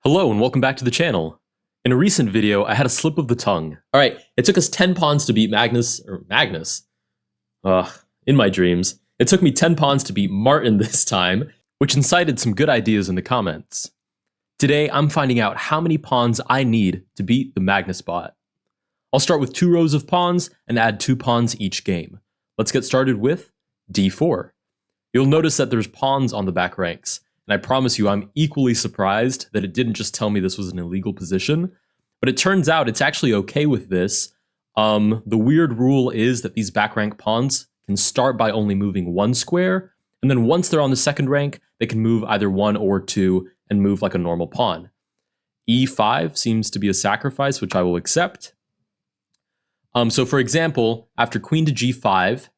Hello and welcome back to the channel. In a recent video, I had a slip of the tongue. Alright, it took us 10 pawns to beat Magnus. In my dreams. It took me 10 pawns to beat Martin this time, which incited some good ideas in the comments. Today, I'm finding out how many pawns I need to beat the Magnus bot. I'll start with 2 rows of pawns and add 2 pawns each game. Let's get started with d4. You'll notice that there's pawns on the back ranks. And I promise you, I'm equally surprised that it didn't just tell me this was an illegal position. But it turns out it's actually okay with this. The weird rule is that these back rank pawns can start by only moving 1 square. And then once they're on the second rank, they can move either 1 or 2 and move like a normal pawn. e5 seems to be a sacrifice, which I will accept. So for example, after queen to g5,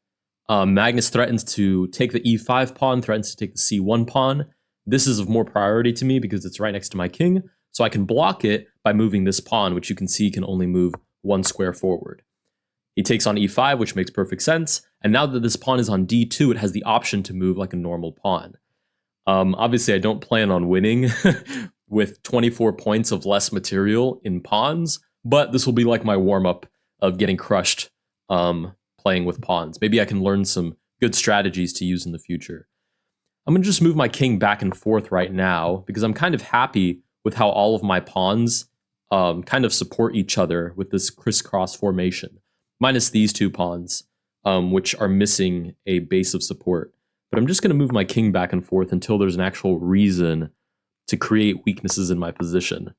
Magnus threatens to take the e5 pawn, threatens to take the c1 pawn. This is of more priority to me because it's right next to my king, so I can block it by moving this pawn, which you can see can only move 1 square forward. He takes on e5, which makes perfect sense, and now that this pawn is on d2, it has the option to move like a normal pawn. Obviously, I don't plan on winning with 24 points of less material in pawns, but this will be like my warm-up of getting crushed playing with pawns. Maybe I can learn some good strategies to use in the future. I'm going to just move my king back and forth right now because I'm kind of happy with how all of my pawns kind of support each other with this crisscross formation, minus these 2 pawns, which are missing a base of support. But I'm just going to move my king back and forth until there's an actual reason to create weaknesses in my position,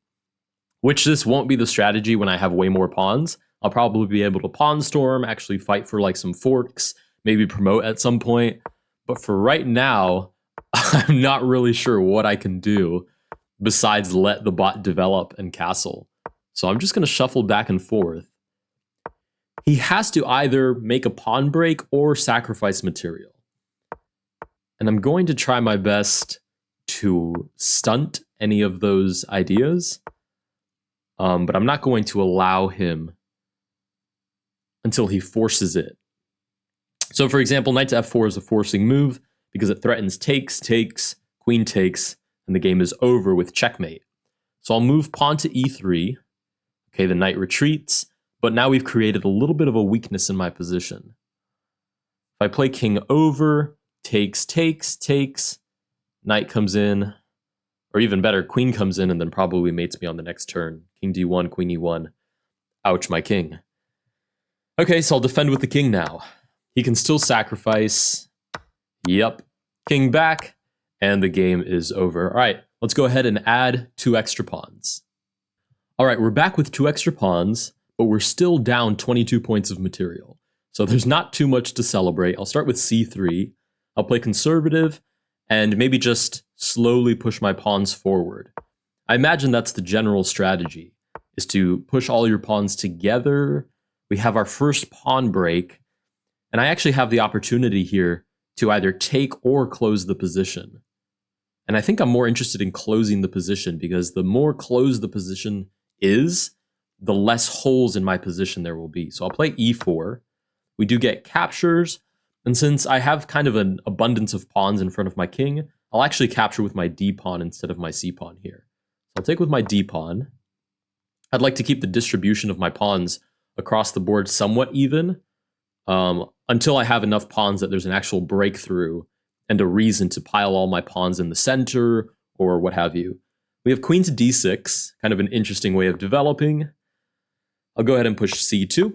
which this won't be the strategy when I have way more pawns. I'll probably be able to pawn storm, actually fight for like some forks, maybe promote at some point. But for right now, I'm not really sure what I can do besides let the bot develop and castle. So I'm just going to shuffle back and forth. He has to either make a pawn break or sacrifice material. And I'm going to try my best to stunt any of those ideas. But I'm not going to allow him until he forces it. So for example, knight to f4 is a forcing move because it threatens takes, queen takes, and the game is over with checkmate. So I'll move pawn to e3. Okay, the knight retreats, but now we've created a little bit of a weakness in my position. If I play king over, takes, knight comes in, or even better, queen comes in and then probably mates me on the next turn. King d1, queen e1. Ouch, my king. Okay, so I'll defend with the king now. He can still sacrifice. Yep. King back, and the game is over. All right, let's go ahead and add 2 extra pawns. All right, we're back with 2 extra pawns, but we're still down 22 points of material. So there's not too much to celebrate. I'll start with c3. I'll play conservative and maybe just slowly push my pawns forward. I imagine that's the general strategy, is to push all your pawns together. We have our first pawn break, and I actually have the opportunity here to either take or close the position. And I think I'm more interested in closing the position because the more closed the position is, the less holes in my position there will be. So I'll play e4. We do get captures, and since I have kind of an abundance of pawns in front of my king, I'll actually capture with my d pawn instead of my c pawn here. So I'll take with my d pawn. I'd like to keep the distribution of my pawns across the board somewhat even, until I have enough pawns that there's an actual breakthrough and a reason to pile all my pawns in the center or what have you. We have queen to d6, kind of an interesting way of developing. I'll go ahead and push c2,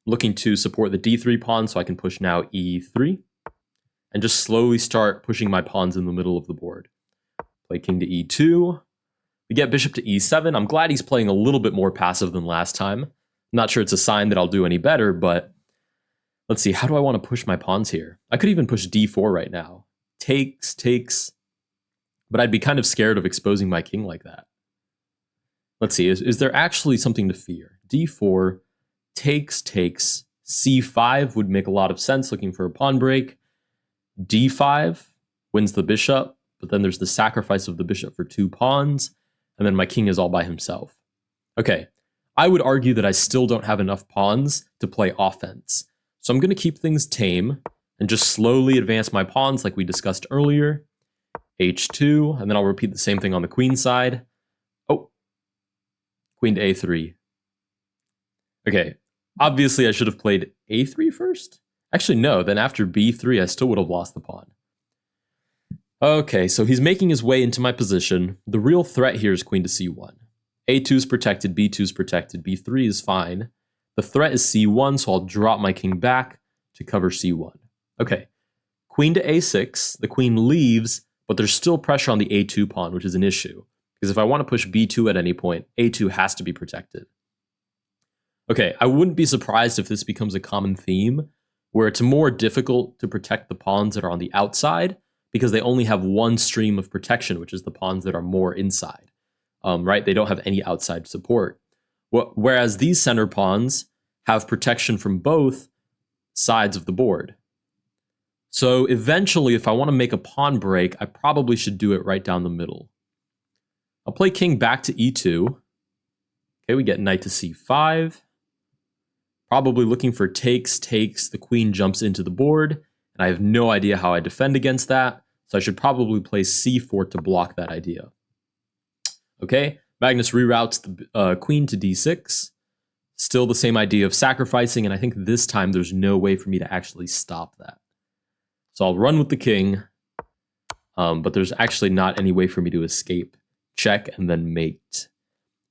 looking to support the d3 pawn so I can push now e3, and just slowly start pushing my pawns in the middle of the board. Play king to e2. We get bishop to e7. I'm glad he's playing a little bit more passive than last time. I'm not sure it's a sign that I'll do any better, but let's see, how do I want to push my pawns here? I could even push d4 right now. Takes, but I'd be kind of scared of exposing my king like that. Let's see, is there actually something to fear? d4, takes, c5 would make a lot of sense, looking for a pawn break. d5 wins the bishop, but then there's the sacrifice of the bishop for 2 pawns, and then my king is all by himself. Okay, I would argue that I still don't have enough pawns to play offense. So I'm going to keep things tame and just slowly advance my pawns like we discussed earlier. h2, and then I'll repeat the same thing on the queen side. Queen to a3. Okay, obviously I should have played a3 first. Actually, no, then after b3, I still would have lost the pawn. Okay, so he's making his way into my position. The real threat here is queen to c1. a2 is protected, b2 is protected, b3 is fine. The threat is c1, so I'll drop my king back to cover c1. Okay, queen to a6. The queen leaves, but there's still pressure on the a2 pawn, which is an issue. Because if I want to push b2 at any point, a2 has to be protected. Okay, I wouldn't be surprised if this becomes a common theme, where it's more difficult to protect the pawns that are on the outside, because they only have one stream of protection, which is the pawns that are more inside, right? They don't have any outside support. Whereas these center pawns have protection from both sides of the board. So eventually, if I want to make a pawn break, I probably should do it right down the middle. I'll play king back to e2. Okay, we get knight to c5. Probably looking for takes. The queen jumps into the board, and I have no idea how I defend against that, so I should probably play c4 to block that idea. Okay, Magnus reroutes the queen to d6. Still the same idea of sacrificing, and I think this time there's no way for me to actually stop that. So I'll run with the king, but there's actually not any way for me to escape. Check and then mate.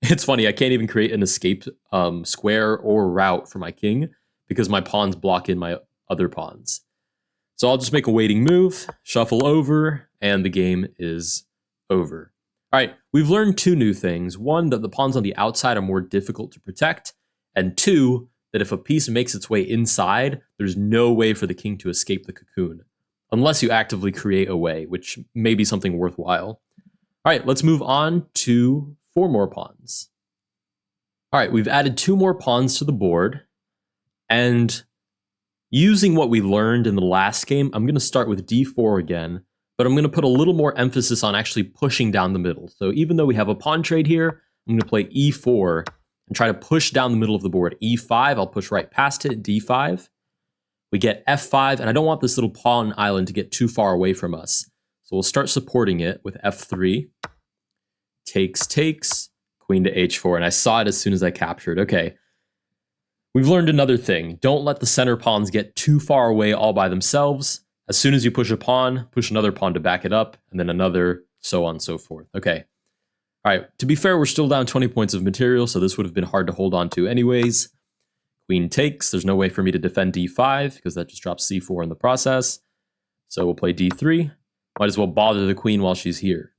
It's funny, I can't even create an escape square or route for my king because my pawns block in my other pawns. So I'll just make a waiting move, shuffle over, and the game is over. All right, we've learned two new things. One, that the pawns on the outside are more difficult to protect, and two, that if a piece makes its way inside, there's no way for the king to escape the cocoon, unless you actively create a way, which may be something worthwhile. All right, let's move on to 4 more pawns. All right, we've added 2 more pawns to the board, and using what we learned in the last game, I'm going to start with d4 again, but I'm going to put a little more emphasis on actually pushing down the middle. So even though we have a pawn trade here, I'm going to play e4 and try to push down the middle of the board. e5, I'll push right past it, d5. We get f5, and I don't want this little pawn island to get too far away from us. So we'll start supporting it with f3. Takes, queen to h4, and I saw it as soon as I captured. Okay. We've learned another thing. Don't let the center pawns get too far away all by themselves. As soon as you push a pawn, push another pawn to back it up, and then another, so on and so forth. Okay. All right. To be fair, we're still down 20 points of material, so this would have been hard to hold on to anyways. Queen takes. There's no way for me to defend d5 because that just drops c4 in the process. So we'll play d3. Might as well bother the queen while she's here.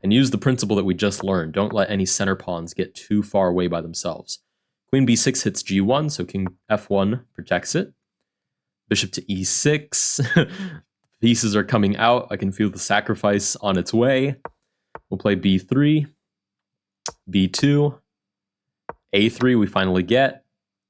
And use the principle that we just learned. Don't let any center pawns get too far away by themselves. Queen b6 hits g1, so king f1 protects it. Bishop to e6. Pieces are coming out. I can feel the sacrifice on its way. We'll play b3, b2, a3 we finally get.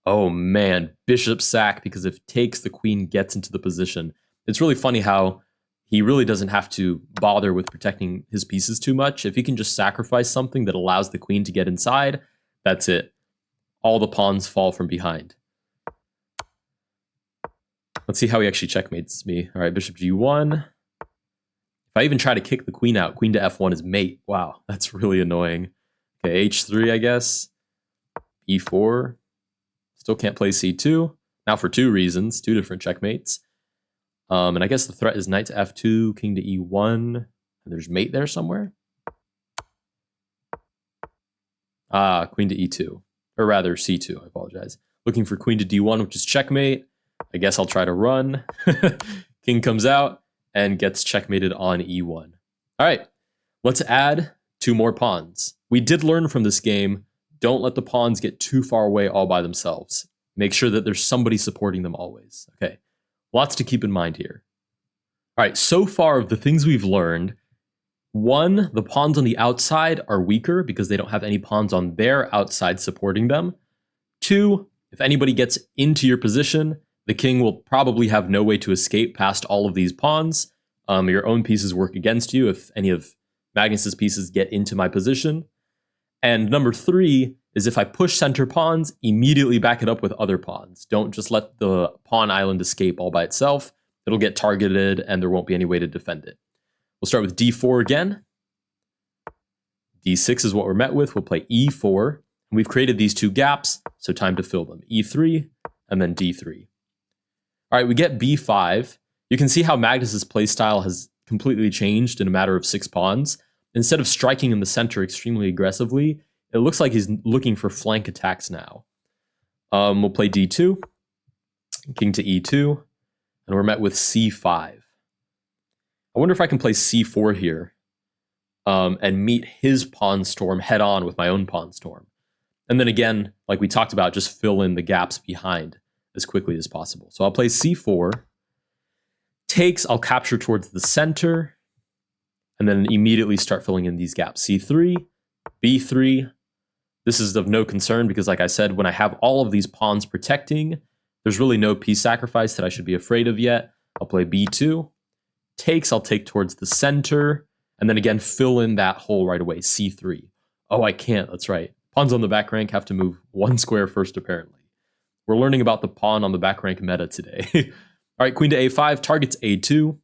Oh man, bishop sack, because if takes, the queen gets into the position. It's really funny how he really doesn't have to bother with protecting his pieces too much. If he can just sacrifice something that allows the queen to get inside, that's it. All the pawns fall from behind. Let's see how he actually checkmates me. All right, bishop g1. If I even try to kick the queen out, queen to f1 is mate. Wow, that's really annoying. Okay, h3, I guess. e4. Still can't play c2. Now for 2 reasons, 2 different checkmates. And I guess the threat is knight to f2, king to e1, and there's mate there somewhere. Queen to e2, or rather c2, I apologize. Looking for queen to d1, which is checkmate. I guess I'll try to run. King comes out and gets checkmated on e1. All right, let's add 2 more pawns. We did learn from this game, don't let the pawns get too far away all by themselves. Make sure that there's somebody supporting them always. Okay. Lots to keep in mind here. All right, so far of the things we've learned, 1, the pawns on the outside are weaker because they don't have any pawns on their outside supporting them. 2, if anybody gets into your position, the king will probably have no way to escape past all of these pawns. Your own pieces work against you if any of Magnus's pieces get into my position. And number 3 is if I push center pawns, immediately back it up with other pawns. Don't just let the pawn island escape all by itself. It'll get targeted and there won't be any way to defend it. We'll start with d4 again. d6 is what we're met with. We'll play e4. We've created these two gaps, so time to fill them. E3 and then D3. All right, we get B5. You can see how Magnus's playstyle has completely changed in a matter of 6 pawns. Instead of striking in the center extremely aggressively, it looks like he's looking for flank attacks now. We'll play D2, king to E2, and we're met with C5. I wonder if I can play C4 here and meet his pawn storm head on with my own pawn storm. And then again, like we talked about, just fill in the gaps behind as quickly as possible. So I'll play C4, takes, I'll capture towards the center, and then immediately start filling in these gaps. C3, B3. This is of no concern because, like I said, when I have all of these pawns protecting, there's really no piece sacrifice that I should be afraid of yet. I'll play B2. Takes, I'll take towards the center, and then again, fill in that hole right away, C3. Oh, I can't, that's right. Pawns on the back rank have to move 1 square first, apparently. We're learning about the pawn on the back rank meta today. All right, queen to A5, targets A2,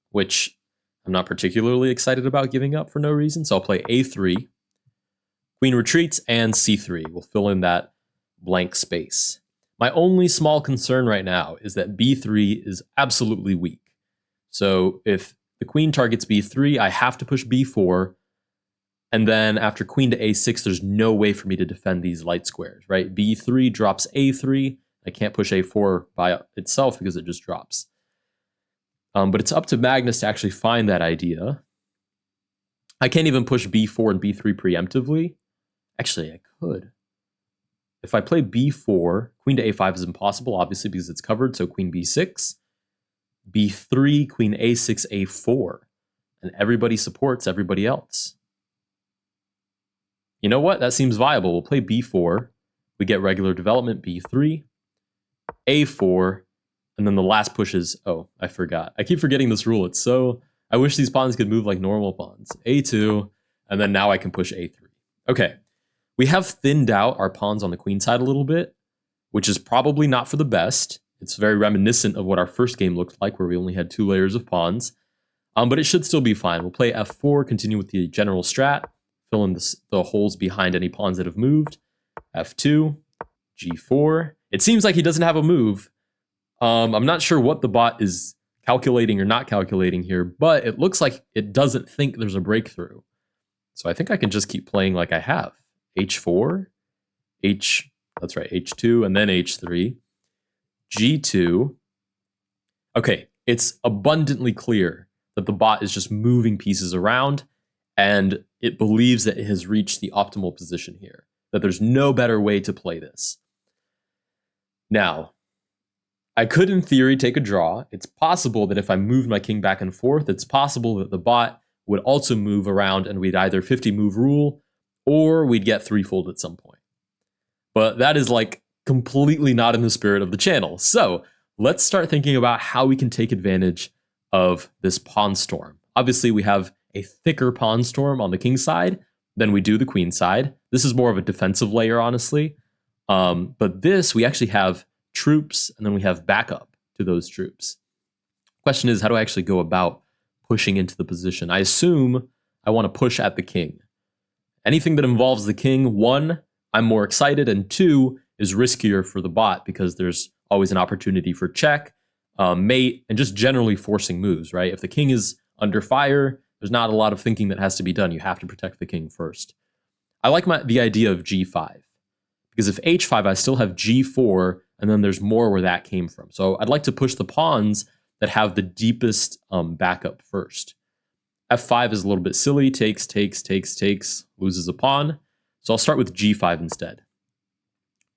which I'm not particularly excited about giving up for no reason, so I'll play A3. Queen retreats, and C3. We'll fill in that blank space. My only small concern right now is that B3 is absolutely weak. So if the queen targets B3, I have to push B4, and then after queen to A6, there's no way for me to defend these light squares, right? B3 drops A3. I can't push A4 by itself because it just drops. But it's up to Magnus to actually find that idea. I can't even push B4 and B3 preemptively. Actually, I could. If I play B4, queen to A5 is impossible, obviously, because it's covered, so queen B6. B3, queen A6, A4. And everybody supports everybody else. You know what? That seems viable. We'll play B4. We get regular development, B3, A4, and then the last push is, oh, I forgot. I keep forgetting this rule. It's so, I wish these pawns could move like normal pawns. A2, and then now I can push A3. Okay, we have thinned out our pawns on the queen side a little bit, which is probably not for the best. It's very reminiscent of what our first game looked like, where we only had 2 layers of pawns, but it should still be fine. We'll play F4, continue with the general strat, fill in the holes behind any pawns that have moved. F2, G4. It seems like he doesn't have a move. I'm not sure what the bot is calculating or not calculating here, but it looks like it doesn't think there's a breakthrough. So I think I can just keep playing like I have. H4, that's right, H2, and then H3, G2. Okay, it's abundantly clear that the bot is just moving pieces around, and it believes that it has reached the optimal position here, that there's no better way to play this. Now, I could, in theory, take a draw. It's possible that if I moved my king back and forth, it's possible that the bot would also move around and we'd either 50 move rule or we'd get threefold at some point. But that is like completely not in the spirit of the channel. So let's start thinking about how we can take advantage of this pawn storm. Obviously, we have a thicker pawn storm on the king side than we do the queen side. This is more of a defensive layer, honestly. But this, we actually have troops, and then we have backup to those troops. Question is, how do I actually go about pushing into the position? I assume I want to push at the king. Anything that involves the king, 1, I'm more excited, and 2, is riskier for the bot because there's always an opportunity for check, mate, and just generally forcing moves, right? If the king is under fire, there's not a lot of thinking that has to be done. You have to protect the king first. I like the idea of G5, because if H5, I still have G4, and then there's more where that came from. So I'd like to push the pawns that have the deepest backup first. F5 is a little bit silly. Takes, loses a pawn. So I'll start with G5 instead.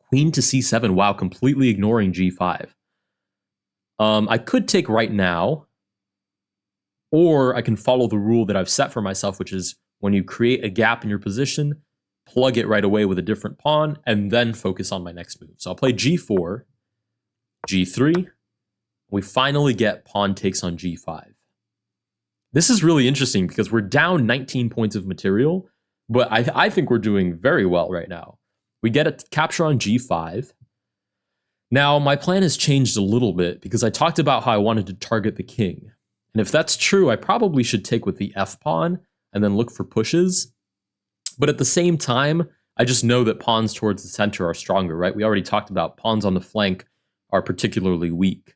Queen to C7. Wow, completely ignoring G5. I could take right now, or I can follow the rule that I've set for myself, which is when you create a gap in your position, plug it right away with a different pawn, and then focus on my next move. So I'll play G4, G3. We finally get pawn takes on G5. This is really interesting because we're down 19 points of material, but I think we're doing very well right now. We get a capture on G5. Now, my plan has changed a little bit because I talked about how I wanted to target the king. And if that's true, I probably should take with the F pawn and then look for pushes. But at the same time, I just know that pawns towards the center are stronger, right? We already talked about pawns on the flank are particularly weak.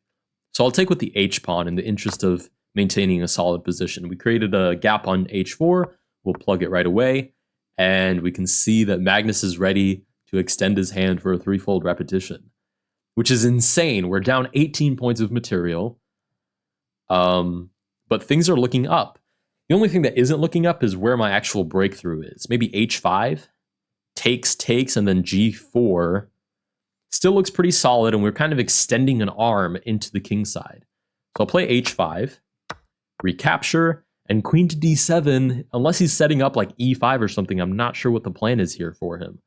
So I'll take with the h pawn in the interest of maintaining a solid position. We created a gap on h4. We'll plug it right away. And we can see that Magnus is ready to extend his hand for a threefold repetition, which is insane. We're down 18 points of material. But things are looking up. The only thing that isn't looking up is where my actual breakthrough is. Maybe h5, takes, and then g4. Still looks pretty solid, and we're kind of extending an arm into the king side. So I'll play h5, recapture, and queen to d7. Unless he's setting up like e5 or something, I'm not sure what the plan is here for him.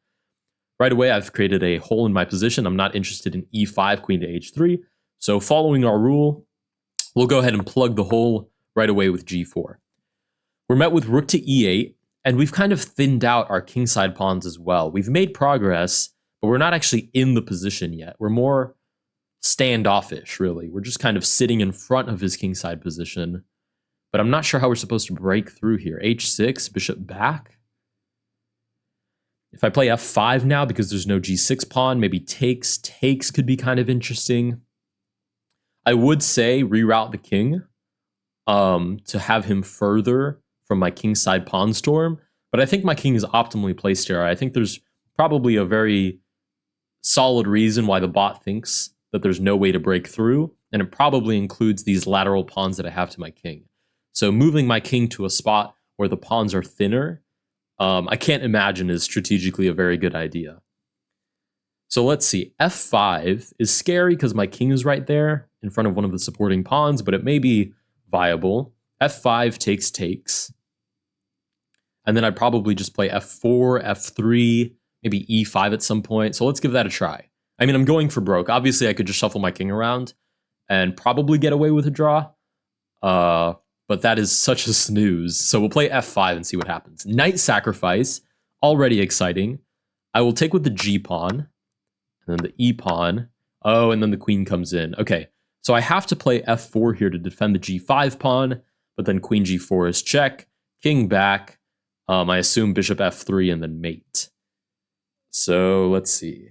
Right away, I've created a hole in my position. I'm not interested in e5, queen to h3. So following our rule, we'll go ahead and plug the hole right away with g4. We're met with rook to e8, and we've kind of thinned out our kingside pawns as well. We've made progress, but we're not actually in the position yet. We're more standoffish, really. We're just kind of sitting in front of his kingside position. But I'm not sure how we're supposed to break through here. h6, bishop back. If I play f5 now, because there's no g6 pawn, maybe takes could be kind of interesting. I would say reroute the king to have him further from my kingside pawn storm, but I think my king is optimally placed here. I think there's probably a very solid reason why the bot thinks that there's no way to break through, and it probably includes these lateral pawns that I have to my king. So moving my king to a spot where the pawns are thinner, I can't imagine is strategically a very good idea. So let's see, f5 is scary because my king is right there in front of one of the supporting pawns, but it may be viable. f5 takes. And then I'd probably just play f4, f3, maybe e5 at some point. So let's give that a try. I mean, I'm going for broke. Obviously, I could just shuffle my king around and probably get away with a draw. But that is such a snooze. So we'll play f5 and see what happens. Knight sacrifice, already exciting. I will take with the g pawn, and then the e pawn. Oh, and then the queen comes in. Okay, so I have to play f4 here to defend the g5 pawn, but then queen g4 is check, king back. I assume bishop f3 and then mate. So let's see.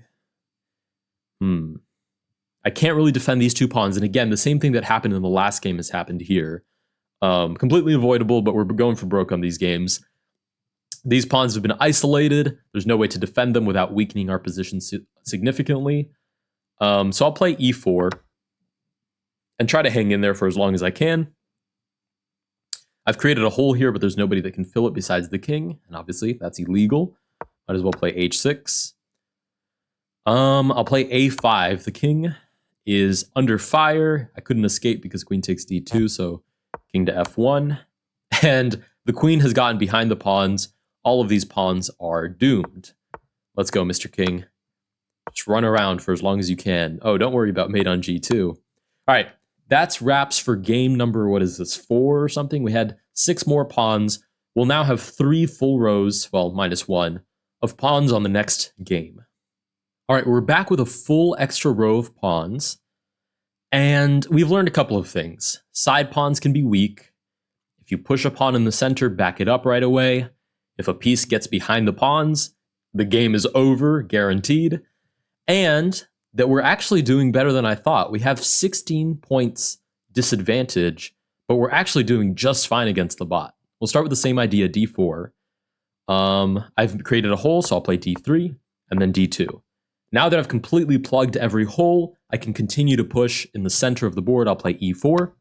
I can't really defend these two pawns. And again, the same thing that happened in the last game has happened here. Completely avoidable, but we're going for broke on these games. These pawns have been isolated. There's no way to defend them without weakening our position significantly. So I'll play e4 and try to hang in there for as long as I can. I've created a hole here, but there's nobody that can fill it besides the king. And obviously, that's illegal. Might as well play h6. I'll play a5. The king is under fire. I couldn't escape because queen takes d2, so king to f1. And the queen has gotten behind the pawns. All of these pawns are doomed. Let's go, Mr. King. Just run around for as long as you can. Oh, don't worry about mate on g2. All right, that's wraps for game number, what is this, 4 or something? We had 6 more pawns. We'll now have 3 full rows, well, -1, of pawns on the next game. All right, we're back with a full extra row of pawns. And we've learned a couple of things. Side pawns can be weak. If you push a pawn in the center, back it up right away. If a piece gets behind the pawns, the game is over, guaranteed. And that we're actually doing better than I thought. We have 16 points disadvantage, but we're actually doing just fine against the bot. We'll start with the same idea, d4. I've created a hole, so I'll play d3, and then d2. Now that I've completely plugged every hole, I can continue to push in the center of the board. I'll play e4.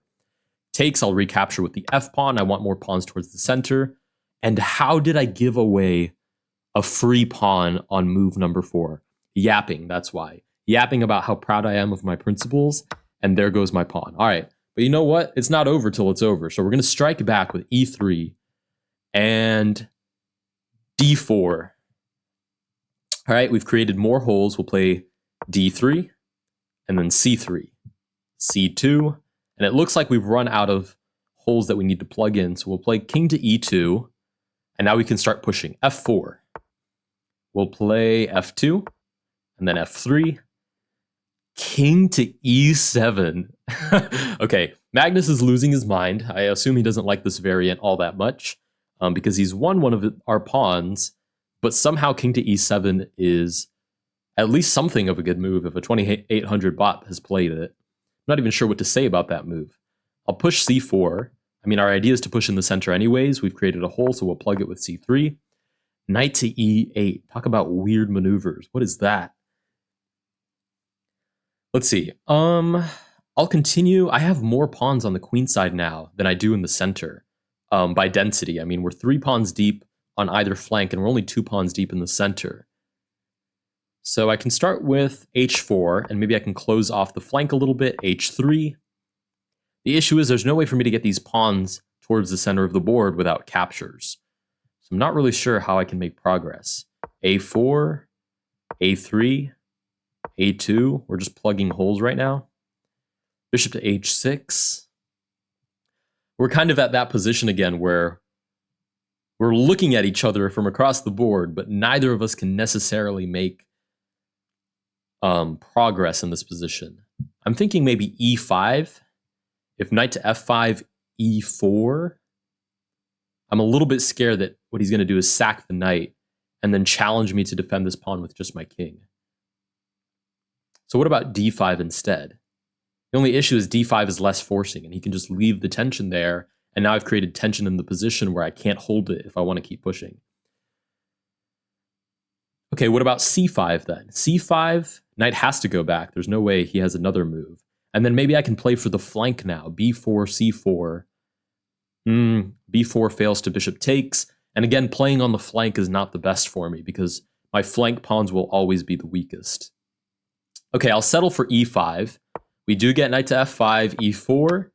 Takes, I'll recapture with the f pawn. I want more pawns towards the center. And how did I give away a free pawn on move number 4? Yapping, that's why. Yapping about how proud I am of my principles, and there goes my pawn. All right, but you know what? It's not over till it's over. So we're going to strike back with e3 and d4. All right, we've created more holes. We'll play d3 and then c3, c2, and it looks like we've run out of holes that we need to plug in. So we'll play king to e2, and now we can start pushing. f4. We'll play f2 and then f3. King to e7. Okay, Magnus is losing his mind. I assume he doesn't like this variant all that much because he's won one of our pawns, but somehow king to e7 is at least something of a good move if a 2800 bot has played it. I'm not even sure what to say about that move. I'll push c4. I mean, our idea is to push in the center anyways. We've created a hole, so we'll plug it with c3. Knight to e8. Talk about weird maneuvers. What is that? Let's see. I'll continue. I have more pawns on the queen side now than I do in the center by density. I mean, we're 3 pawns deep on either flank, and we're only 2 pawns deep in the center. So I can start with h4, and maybe I can close off the flank a little bit, h3. The issue is there's no way for me to get these pawns towards the center of the board without captures. So I'm not really sure how I can make progress. a4, a3, a2. We're just plugging holes right now. Bishop to h6. We're kind of at that position again where we're looking at each other from across the board, but neither of us can necessarily make progress in this position. I'm thinking maybe e5. If knight to f5, e4. I'm a little bit scared that what he's going to do is sack the knight and then challenge me to defend this pawn with just my king. So what about d5 instead? The only issue is d5 is less forcing, and he can just leave the tension there, and now I've created tension in the position where I can't hold it if I want to keep pushing. Okay, what about c5 then? c5, knight has to go back. There's no way he has another move. And then maybe I can play for the flank now. b4, c4. b4 fails to bishop takes. And again, playing on the flank is not the best for me because my flank pawns will always be the weakest. Okay, I'll settle for e5. We do get knight to f5, e4.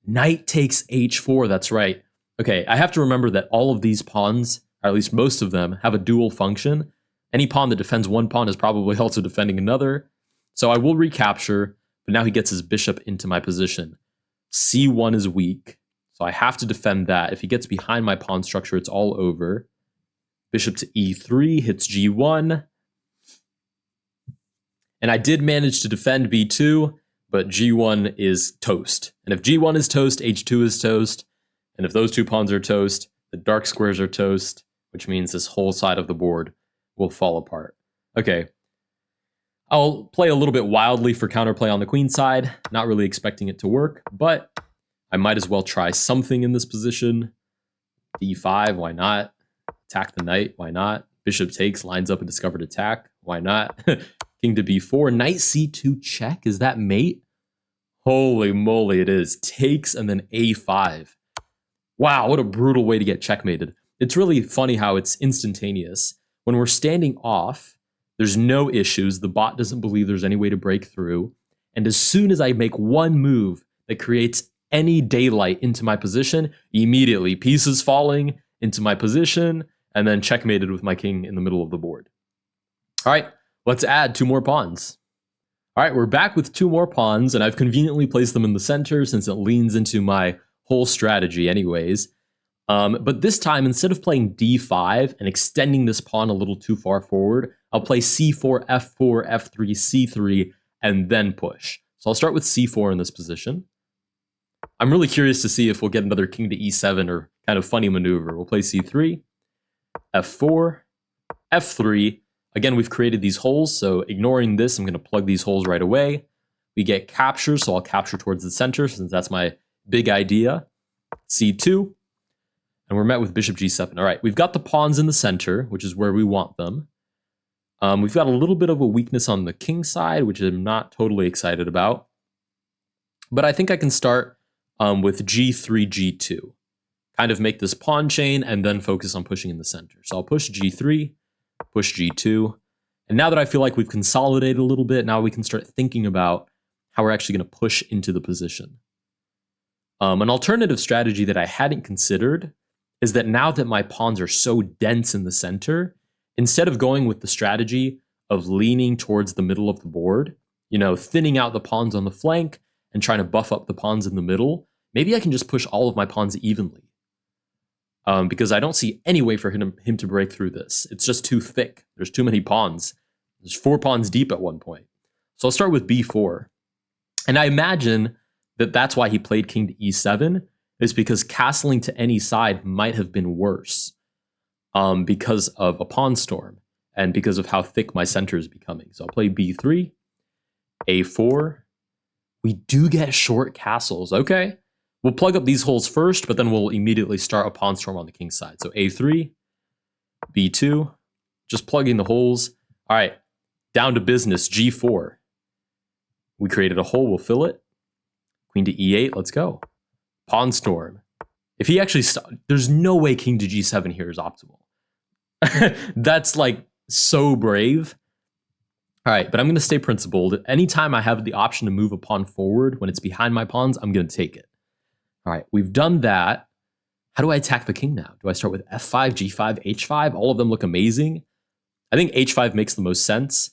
Knight takes h4, that's right. Okay, I have to remember that all of these pawns, or at least most of them, have a dual function. Any pawn that defends one pawn is probably also defending another. So I will recapture, but now he gets his bishop into my position. c1 is weak, so I have to defend that. If he gets behind my pawn structure, it's all over. Bishop to e3 hits g1. And I did manage to defend b2, but g1 is toast. And if g1 is toast, h2 is toast. And if those 2 pawns are toast, the dark squares are toast, which means this whole side of the board will fall apart. Okay. I'll play a little bit wildly for counterplay on the queen side, not really expecting it to work, but I might as well try something in this position. d5, why not? Attack the knight, why not? Bishop takes, lines up a discovered attack, why not? King to b4, knight c2 check, is that mate? Holy moly, it is. Takes and then a5. Wow, what a brutal way to get checkmated. It's really funny how it's instantaneous. When we're standing off, there's no issues. The bot doesn't believe there's any way to break through. And as soon as I make one move that creates any daylight into my position, immediately pieces falling into my position and then checkmated with my king in the middle of the board. All right, let's add 2 more pawns. All right, we're back with 2 more pawns, and I've conveniently placed them in the center since it leans into my whole strategy anyways. But this time, instead of playing d5 and extending this pawn a little too far forward, I'll play c4, f4, f3, c3, and then push. So I'll start with c4 in this position. I'm really curious to see if we'll get another king to e7 or kind of funny maneuver. We'll play c3, f4, f3. Again, we've created these holes, so ignoring this, I'm going to plug these holes right away. We get capture, so I'll capture towards the center since that's my big idea. c2. And we're met with bishop g7. All right, we've got the pawns in the center, which is where we want them. We've got a little bit of a weakness on the king side, which I'm not totally excited about. But I think I can start with g3, g2. Kind of make this pawn chain and then focus on pushing in the center. So I'll push g3, push g2. And now that I feel like we've consolidated a little bit, now we can start thinking about how we're actually going to push into the position. An alternative strategy that I hadn't considered is that now that my pawns are so dense in the center, instead of going with the strategy of leaning towards the middle of the board, thinning out the pawns on the flank and trying to buff up the pawns in the middle, maybe I can just push all of my pawns evenly. Because I don't see any way for him to break through this. It's just too thick. There's too many pawns. There's 4 pawns deep at one point. So I'll start with b4. And I imagine that that's why he played king to e7, is because castling to any side might have been worse. because of a pawn storm and because of how thick my center is becoming. So I'll play b3, a4. We do get short castles. Okay. We'll plug up these holes first, but then we'll immediately start a pawn storm on the king's side. So a3, b2, just plugging the holes. All right, down to business, g4. We created a hole, we'll fill it. Queen to e8, let's go. Pawn storm. If he actually, there's no way king to g7 here is optimal. That's like so brave. All right, but I'm going to stay principled. Anytime I have the option to move a pawn forward when it's behind my pawns, I'm going to take it. All right, we've done that. How do I attack the king now? Do I start with f5, g5, h5? All of them look amazing. I think h5 makes the most sense.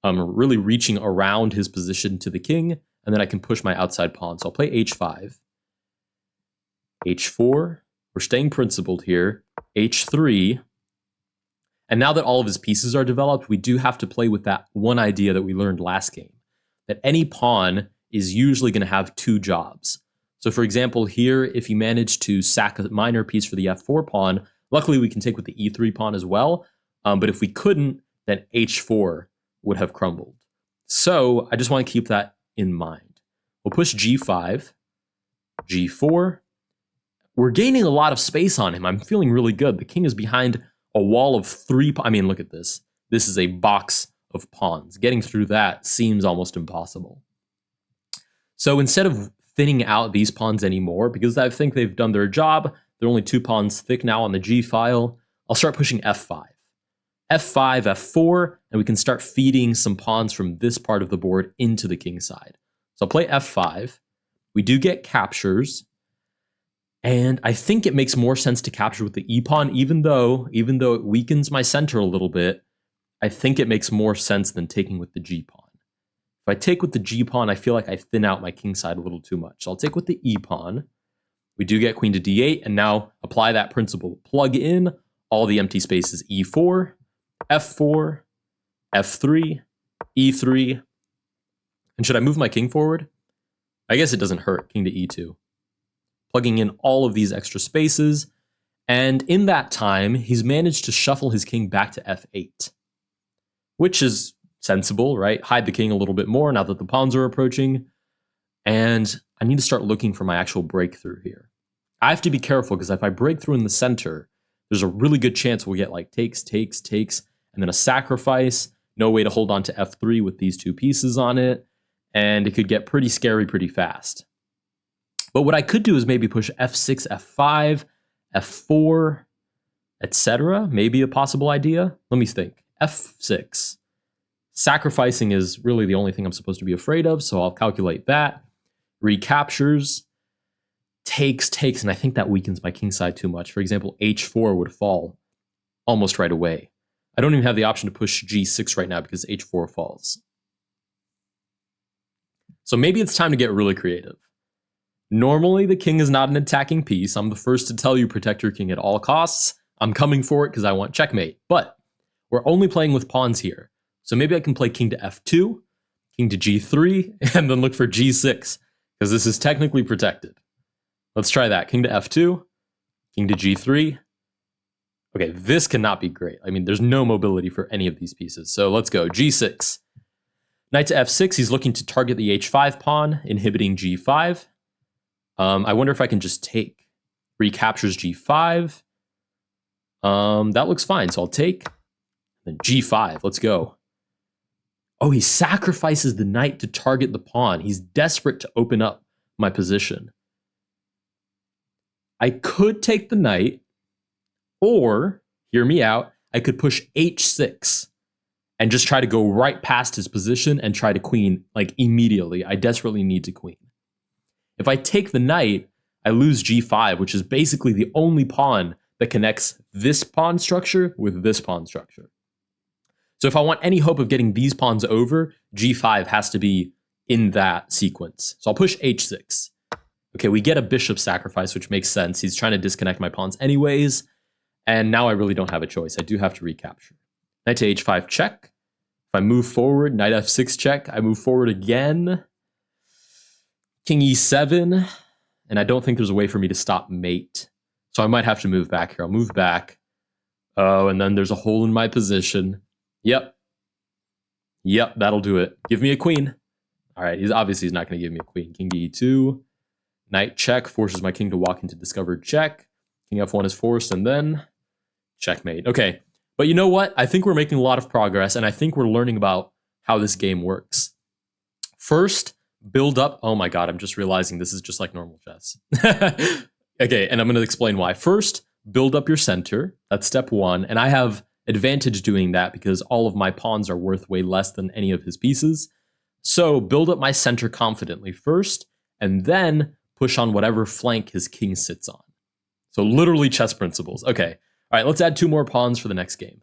I'm really reaching around his position to the king, and then I can push my outside pawn. So I'll play h5, h4. We're staying principled here. h3. And now that all of his pieces are developed, we do have to play with that one idea that we learned last game, that any pawn is usually going to have two jobs. So for example, here, if you manage to sack a minor piece for the f4 pawn, luckily we can take with the e3 pawn as well. But if we couldn't, then h4 would have crumbled. So I just want to keep that in mind. We'll push g5, g4. We're gaining a lot of space on him. I'm feeling really good. The king is behind a wall of three. I mean, look at this. This is a box of pawns. Getting through that seems almost impossible. So instead of thinning out these pawns anymore, because I think they've done their job, they're only 2 pawns thick now on the g file, I'll start pushing f5. f5, f4, and we can start feeding some pawns from this part of the board into the king side. So I'll play f5. We do get captures, and I think it makes more sense to capture with the e pawn, even though it weakens my center a little bit. I think it makes more sense than taking with the g pawn. If I take with the g pawn, I feel like I thin out my king side a little too much. So I'll take with the e pawn. We do get queen to d8, and now apply that principle. Plug in all the empty spaces. e4, f4, f3, e3. And should I move my king forward? I guess it doesn't hurt. King to e2. Plugging in all of these extra spaces. And in that time, he's managed to shuffle his king back to f8, which is sensible, right? Hide the king a little bit more now that the pawns are approaching. And I need to start looking for my actual breakthrough here. I have to be careful, because if I break through in the center, there's a really good chance we'll get like takes, and then a sacrifice. No way to hold on to f3 with these 2 pieces on it. And it could get pretty scary pretty fast. But what I could do is maybe push f6, f5, f4, etc. Maybe a possible idea. Let me think. f6. Sacrificing is really the only thing I'm supposed to be afraid of, so I'll calculate that. Recaptures. Takes, and I think that weakens my king side too much. For example, h4 would fall almost right away. I don't even have the option to push g6 right now because h4 falls. So maybe it's time to get really creative. Normally, the king is not an attacking piece. I'm the first to tell you protect your king at all costs. I'm coming for it because I want checkmate. But we're only playing with pawns here. So maybe I can play king to f2, king to g3, and then look for g6, because this is technically protected. Let's try that. King to f2, king to g3. Okay, this cannot be great. I mean, there's no mobility for any of these pieces. So let's go. g6. Knight to f6. He's looking to target the h5 pawn, inhibiting g5. I wonder if I can just take. Recaptures g5. That looks fine. So I'll take. Then g5. Let's go. Oh, he sacrifices the knight to target the pawn. He's desperate to open up my position. I could take the knight, or, hear me out, I could push h6 and just try to go right past his position and try to queen, like, immediately. I desperately need to queen. If I take the knight, I lose g5, which is basically the only pawn that connects this pawn structure with this pawn structure. So if I want any hope of getting these pawns over, g5 has to be in that sequence. So I'll push h6. Okay, we get a bishop sacrifice, which makes sense. He's trying to disconnect my pawns anyways. And now I really don't have a choice. I do have to recapture. Knight to h5 check. If I move forward, knight f6 check. I move forward again. King e7. And I don't think there's a way for me to stop mate. So I might have to move back here. I'll move back. Oh, and then there's a hole in my position. Yep. Yep, that'll do it. Give me a queen. All right, he's not going to give me a queen. King to e2. Knight check forces my king to walk into discovered check. King f1 is forced, and then checkmate. Okay, but you know what? I think we're making a lot of progress, and I think we're learning about how this game works. First, build up. Oh my god, I'm just realizing this is just like normal chess. Okay, and I'm going to explain why. First, build up your center. That's step one, and I have advantage doing that because all of my pawns are worth way less than any of his pieces. So build up my center confidently first, and then push on whatever flank his king sits on. So literally chess principles. Okay, all right, let's add 2 more pawns for the next game.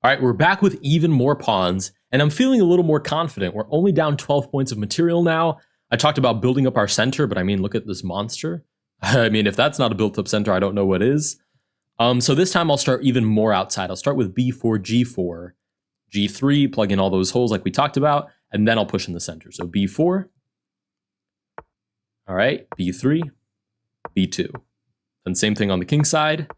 All right, we're back with even more pawns, and I'm feeling a little more confident. We're only down 12 points of material now. I talked about building up our center, but I mean, look at this monster. I mean, if that's not a built up center, I don't know what is. So this time I'll start even more outside. I'll start with b4, g4, g3, plug in all those holes like we talked about, and then I'll push in the center. So b4, all right, b3, b2. Then same thing on the king side,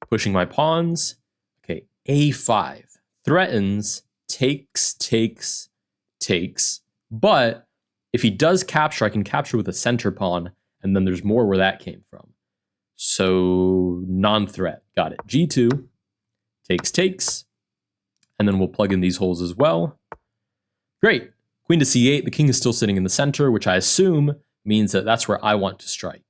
pushing my pawns. Okay, a5, threatens, takes, but if he does capture, I can capture with a center pawn, and then there's more where that came from. So non-threat, got it. G2, takes, and then we'll plug in these holes as well. Great, queen to c8, the king is still sitting in the center, which I assume means that that's where I want to strike.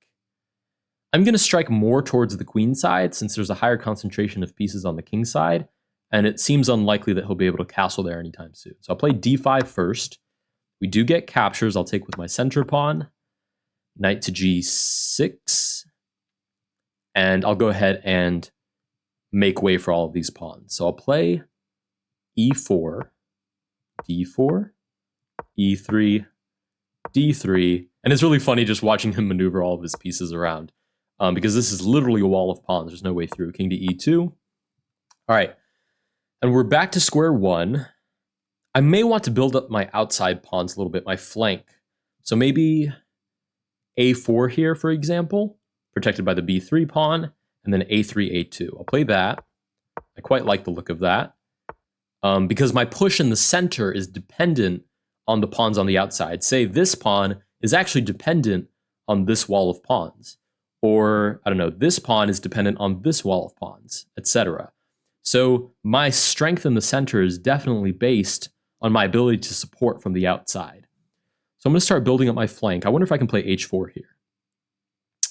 I'm going to strike more towards the queen side since there's a higher concentration of pieces on the king side, and it seems unlikely that he'll be able to castle there anytime soon. So I'll play d5 first. We do get captures. I'll take with my center pawn. Knight to g6. And I'll go ahead and make way for all of these pawns. So I'll play e4, d4, e3, d3. And it's really funny just watching him maneuver all of his pieces around. Because this is literally a wall of pawns. There's no way through. King to e2. All right. And we're back to square one. I may want to build up my outside pawns a little bit, my flank. So maybe a4 here, for example, protected by the b3 pawn, and then a3, a2. I'll play that. I quite like the look of that. Because my push in the center is dependent on the pawns on the outside. Say this pawn is actually dependent on this wall of pawns. Or, I don't know, this pawn is dependent on this wall of pawns, etc. So my strength in the center is definitely based on my ability to support from the outside. So I'm going to start building up my flank. I wonder if I can play h4 here.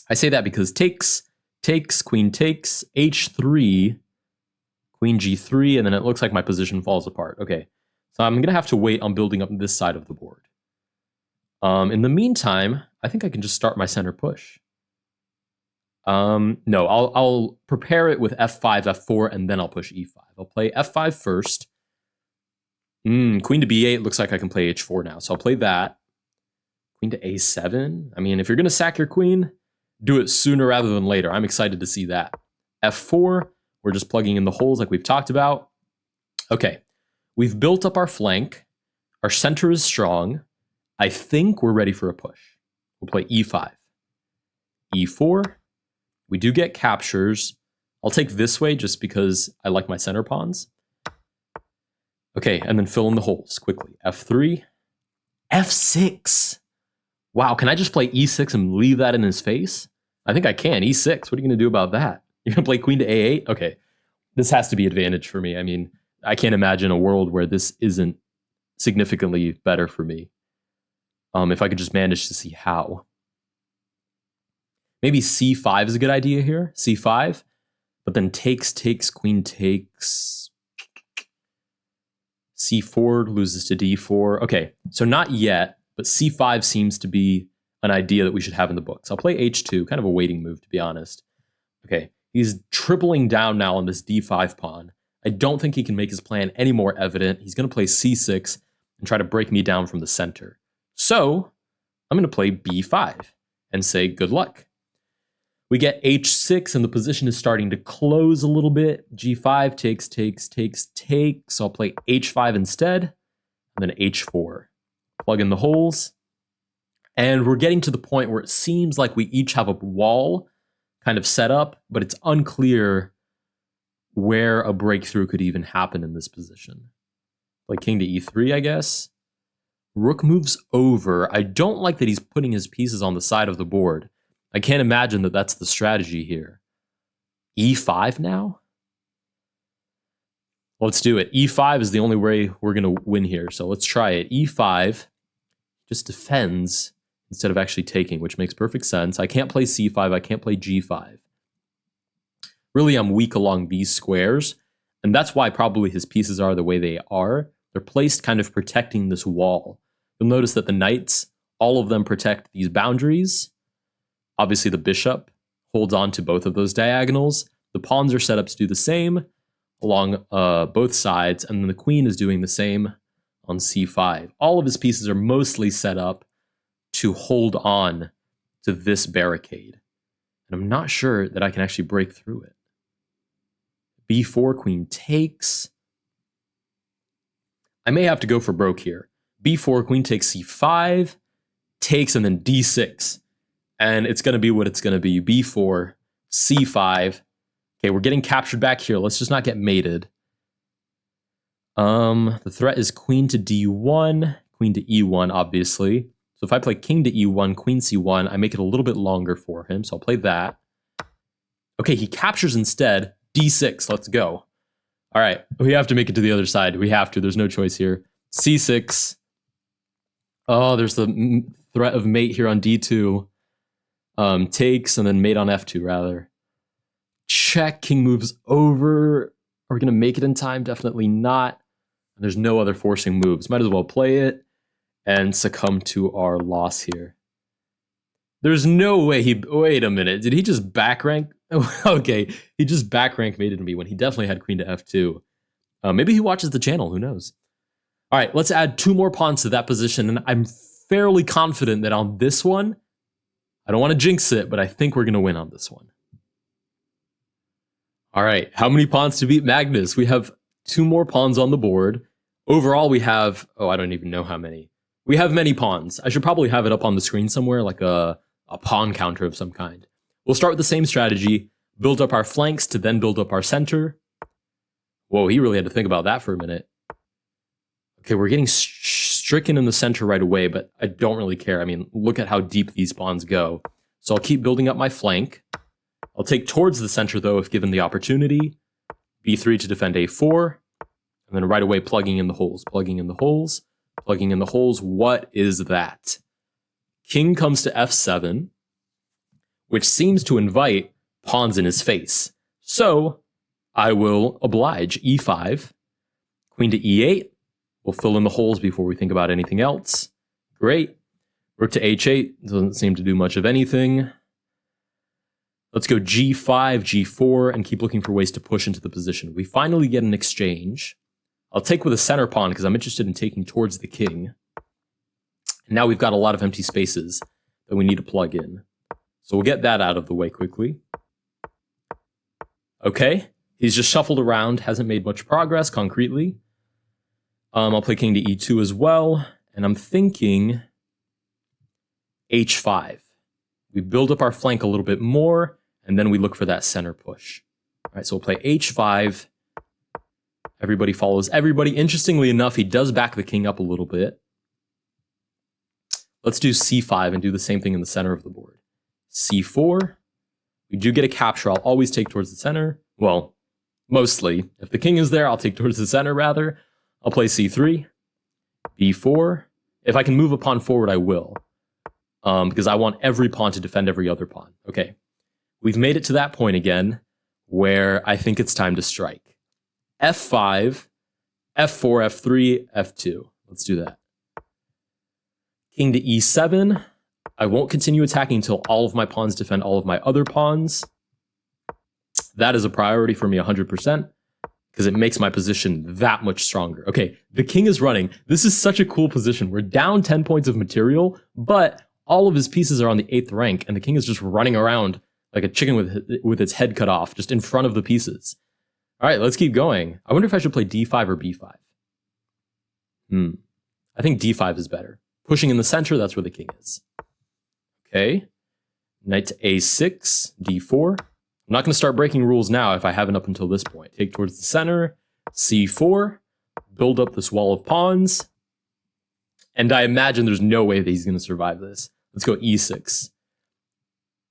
I say that because takes, queen takes, h3, queen g3, and then it looks like my position falls apart. Okay, so I'm going to have to wait on building up this side of the board. In the meantime, I think I can just start my center push. No, I'll prepare it with f5, f4, and then I'll push e5. I'll play f5 first. Queen to b8, looks like I can play h4 now, so I'll play that. Queen to a7. I mean, if you're going to sack your queen, do it sooner rather than later. I'm excited to see that. f4, we're just plugging in the holes like we've talked about. Okay, we've built up our flank. Our center is strong. I think we're ready for a push. We'll play e5. e4. We do get captures. I'll take this way just because I like my center pawns. Okay, and then fill in the holes quickly. f3. f6. Wow, can I just play e6 and leave that in his face? I think I can. e6. What are you going to do about that? You're going to play queen to a8? Okay, this has to be advantage for me. I mean, I can't imagine a world where this isn't significantly better for me. If I could just manage to see how. Maybe c5 is a good idea here. c5, but then takes, queen takes. c4 loses to d4. Okay, so not yet, but c5 seems to be an idea that we should have in the books. I'll play h2, kind of a waiting move, to be honest. Okay, he's tripling down now on this d5 pawn. I don't think he can make his plan any more evident. He's going to play c6 and try to break me down from the center. So I'm going to play b5 and say good luck. We get h6, and the position is starting to close a little bit. g5 takes. So I'll play h5 instead, and then h4. Plug in the holes. And we're getting to the point where it seems like we each have a wall kind of set up, but it's unclear where a breakthrough could even happen in this position. Like king to e3, I guess. Rook moves over. I don't like that he's putting his pieces on the side of the board. I can't imagine that that's the strategy here. e5 now? Let's do it. e5 is the only way we're going to win here, so let's try it. e5 just defends instead of actually taking, which makes perfect sense. I can't play c5. I can't play g5. Really, I'm weak along these squares, and that's why probably his pieces are the way they are. They're placed kind of protecting this wall. You'll notice that the knights, all of them protect these boundaries. Obviously, the bishop holds on to both of those diagonals. The pawns are set up to do the same along both sides, and then the queen is doing the same on c5. All of his pieces are mostly set up to hold on to this barricade. And I'm not sure that I can actually break through it. b4, queen takes. I may have to go for broke here. b4, queen takes c5, takes, and then d6. And it's going to be what it's going to be. b4, c5. Okay, we're getting captured back here. Let's just not get mated. The threat is queen to d1, queen to e1, obviously. So if I play king to e1, queen c1, I make it a little bit longer for him. So I'll play that. Okay, he captures instead. d6, let's go. All right, we have to make it to the other side. We have to. There's no choice here. c6. Oh, there's the threat of mate here on d2. Takes, and then mate on f2, rather. Check, king moves over. Are we going to make it in time? Definitely not. There's no other forcing moves. Might as well play it and succumb to our loss here. There's no way he... Wait a minute. Did he just back rank? Okay, he just back rank mated me when he definitely had queen to f2. Maybe he watches the channel. Who knows? All right, let's add 2 more pawns to that position. And I'm fairly confident that on this one, I don't want to jinx it, but I think we're going to win on this one. All right, how many pawns to beat Magnus? We have 2 more pawns on the board. Overall, we have... Oh, I don't even know how many. We have many pawns. I should probably have it up on the screen somewhere, like a pawn counter of some kind. We'll start with the same strategy, build up our flanks to then build up our center. Whoa, he really had to think about that for a minute. Okay, we're getting stricken in the center right away, but I don't really care. I mean, look at how deep these pawns go. So I'll keep building up my flank. I'll take towards the center, though, if given the opportunity. b3 to defend a4. And then right away plugging in the holes, plugging in the holes, plugging in the holes. What is that? King comes to f7, which seems to invite pawns in his face. So I will oblige. e5, queen to e8. We'll fill in the holes before we think about anything else. Great. Rook to h8. Doesn't seem to do much of anything. Let's go g5, g4, and keep looking for ways to push into the position. We finally get an exchange. I'll take with a center pawn because I'm interested in taking towards the king. And now we've got a lot of empty spaces that we need to plug in. So we'll get that out of the way quickly. Okay, he's just shuffled around, hasn't made much progress concretely. I'll play king to e2 as well, and I'm thinking h5. We build up our flank a little bit more, and then we look for that center push. All right, so we'll play h5. Everybody follows everybody. Interestingly enough, he does back the king up a little bit. Let's do c5 and do the same thing in the center of the board. c4. We do get a capture. I'll always take towards the center. Well, mostly. If the king is there, I'll take towards the center, rather. I'll play c3. b4. If I can move a pawn forward, I will. Because I want every pawn to defend every other pawn. Okay. We've made it to that point again, where I think it's time to strike. f5, f4, f3, f2. Let's do that. King to e7. I won't continue attacking until all of my pawns defend all of my other pawns. That is a priority for me 100%, because it makes my position that much stronger. Okay, the king is running. This is such a cool position. We're down 10 points of material, but all of his pieces are on the 8th rank, and the king is just running around like a chicken with its head cut off, just in front of the pieces. All right, let's keep going. I wonder if I should play d5 or b5. I think d5 is better. Pushing in the center, that's where the king is. Okay. Knight to a6, d4. I'm not going to start breaking rules now if I haven't up until this point. Take towards the center, c4, build up this wall of pawns, and I imagine there's no way that he's going to survive this. Let's go e6.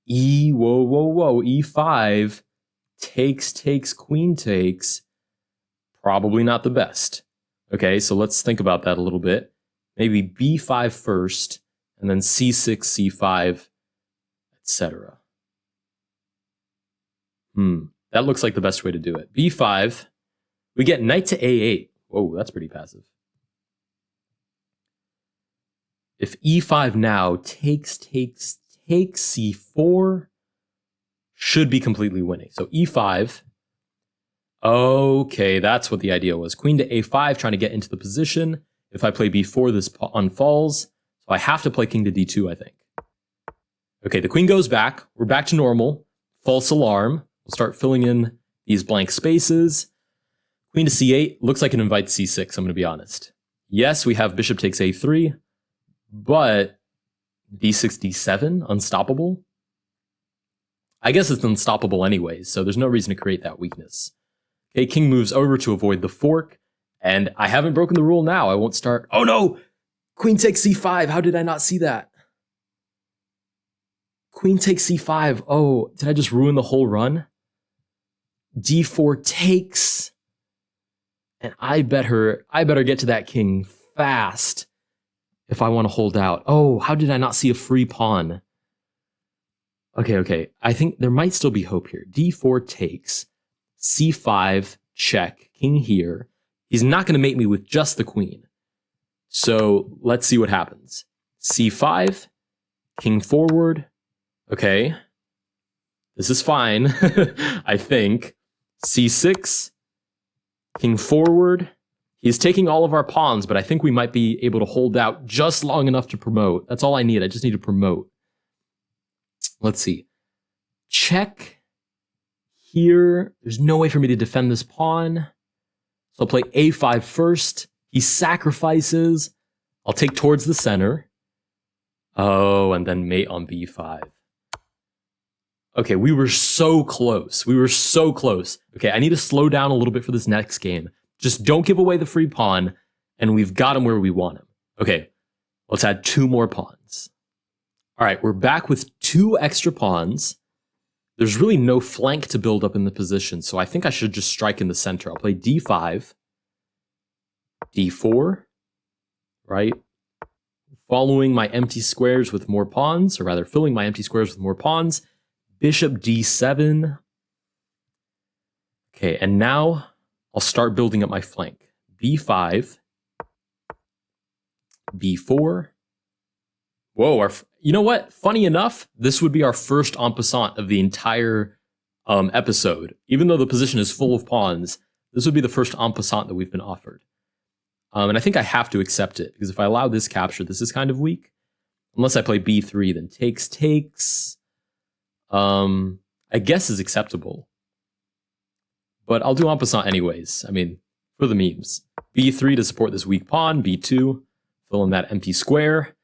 Whoa, e5, takes, queen takes. Probably not the best. Okay, so let's think about that a little bit. Maybe b5 first, and then c6, c5, etc. That looks like the best way to do it. b5, we get knight to a8. Whoa, that's pretty passive. If e5 now takes c4, should be completely winning. So e5, okay, that's what the idea was. Queen to a5, trying to get into the position. If I play b4, this pawn falls. So I have to play king to d2, I think. Okay, the queen goes back. We're back to normal. False alarm. We'll start filling in these blank spaces. Queen to c8, looks like it invites c6, I'm going to be honest. Yes, we have bishop takes a3, but d6, d7, unstoppable? I guess it's unstoppable anyways, so there's no reason to create that weakness. Okay, king moves over to avoid the fork, and I haven't broken the rule now. I won't start. Oh no! Queen takes c5, how did I not see that? Queen takes c5, oh, did I just ruin the whole run? d4 takes, and I better get to that king fast if I want to hold out. Oh, how did I not see a free pawn? Okay, I think there might still be hope here. d4 takes, c5, check, king here. He's not going to mate me with just the queen. So let's see what happens. c5, king forward. Okay, this is fine, I think. c6, king forward. He's taking all of our pawns, but I think we might be able to hold out just long enough to promote. That's all I need. I just need to promote. Let's see. Check here. There's no way for me to defend this pawn. So I'll play a5 first. He sacrifices. I'll take towards the center. Oh, and then mate on b5. Okay, we were so close. Okay, I need to slow down a little bit for this next game. Just don't give away the free pawn, and we've got him where we want him. Okay, let's add 2 more pawns. All right, we're back with 2 extra pawns. There's really no flank to build up in the position, so I think I should just strike in the center. I'll play d5, d4, right? Following my empty squares with more pawns, or rather filling my empty squares with more pawns. Bishop d7. Okay, and now I'll start building up my flank. b5, b4. Whoa, you know what? Funny enough, this would be our first en passant of the entire episode. Even though the position is full of pawns, this would be the first en passant that we've been offered. And I think I have to accept it, because if I allow this capture, this is kind of weak. Unless I play b3, then takes. I guess is acceptable. But I'll do en passant anyways. I mean, for the memes. b3 to support this weak pawn, b2, fill in that empty square.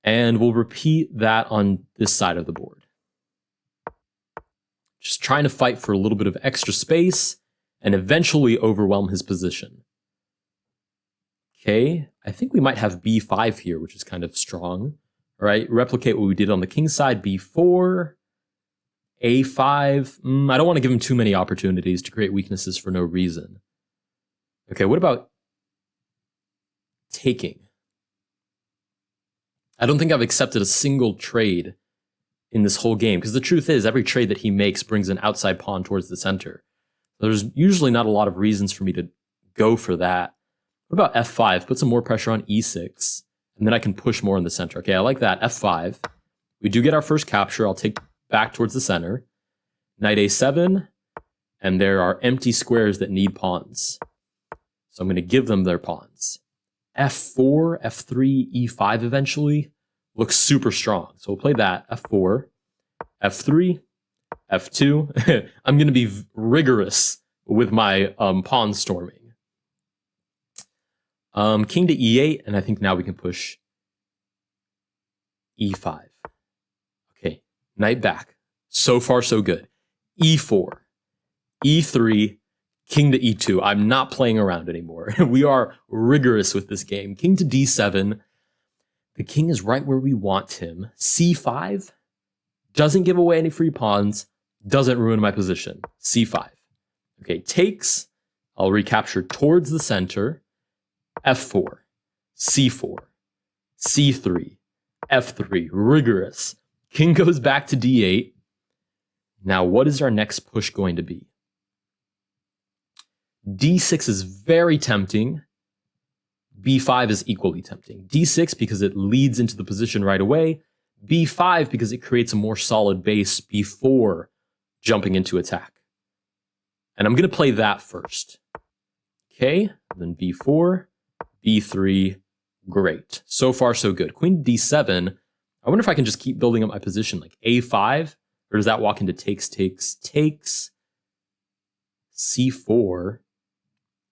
And we'll repeat that on this side of the board. Just trying to fight for a little bit of extra space and eventually overwhelm his position. Okay, I think we might have b5 here, which is kind of strong. All right, replicate what we did on the king side, b4, a5. I don't want to give him too many opportunities to create weaknesses for no reason. Okay, what about taking? I don't think I've accepted a single trade in this whole game, because the truth is every trade that he makes brings an outside pawn towards the center. There's usually not a lot of reasons for me to go for that. What about f5? Put some more pressure on e6, and then I can push more in the center. Okay, I like that. f5. We do get our first capture. I'll take back towards the center. Knight a7, and there are empty squares that need pawns. So I'm going to give them their pawns. f4, f3, e5 eventually looks super strong. So we'll play that. f4, f3, f2. I'm going to be rigorous with my pawn storming. King to e8, and I think now we can push e5. Okay, knight back. So far, so good. e4, e3, king to e2. I'm not playing around anymore. We are rigorous with this game. King to d7. The king is right where we want him. c5 doesn't give away any free pawns, doesn't ruin my position. c5. Okay, takes. I'll recapture towards the center. f4, c4, c3, f3. Rigorous. King goes back to d8. Now, what is our next push going to be? d6 is very tempting. b5 is equally tempting. d6 because it leads into the position right away. b5 because it creates a more solid base before jumping into attack. And I'm going to play that first. Okay, then b4, b3, great. So far, so good. Queen d7. I wonder if I can just keep building up my position, like a5, or does that walk into takes, takes, takes? c4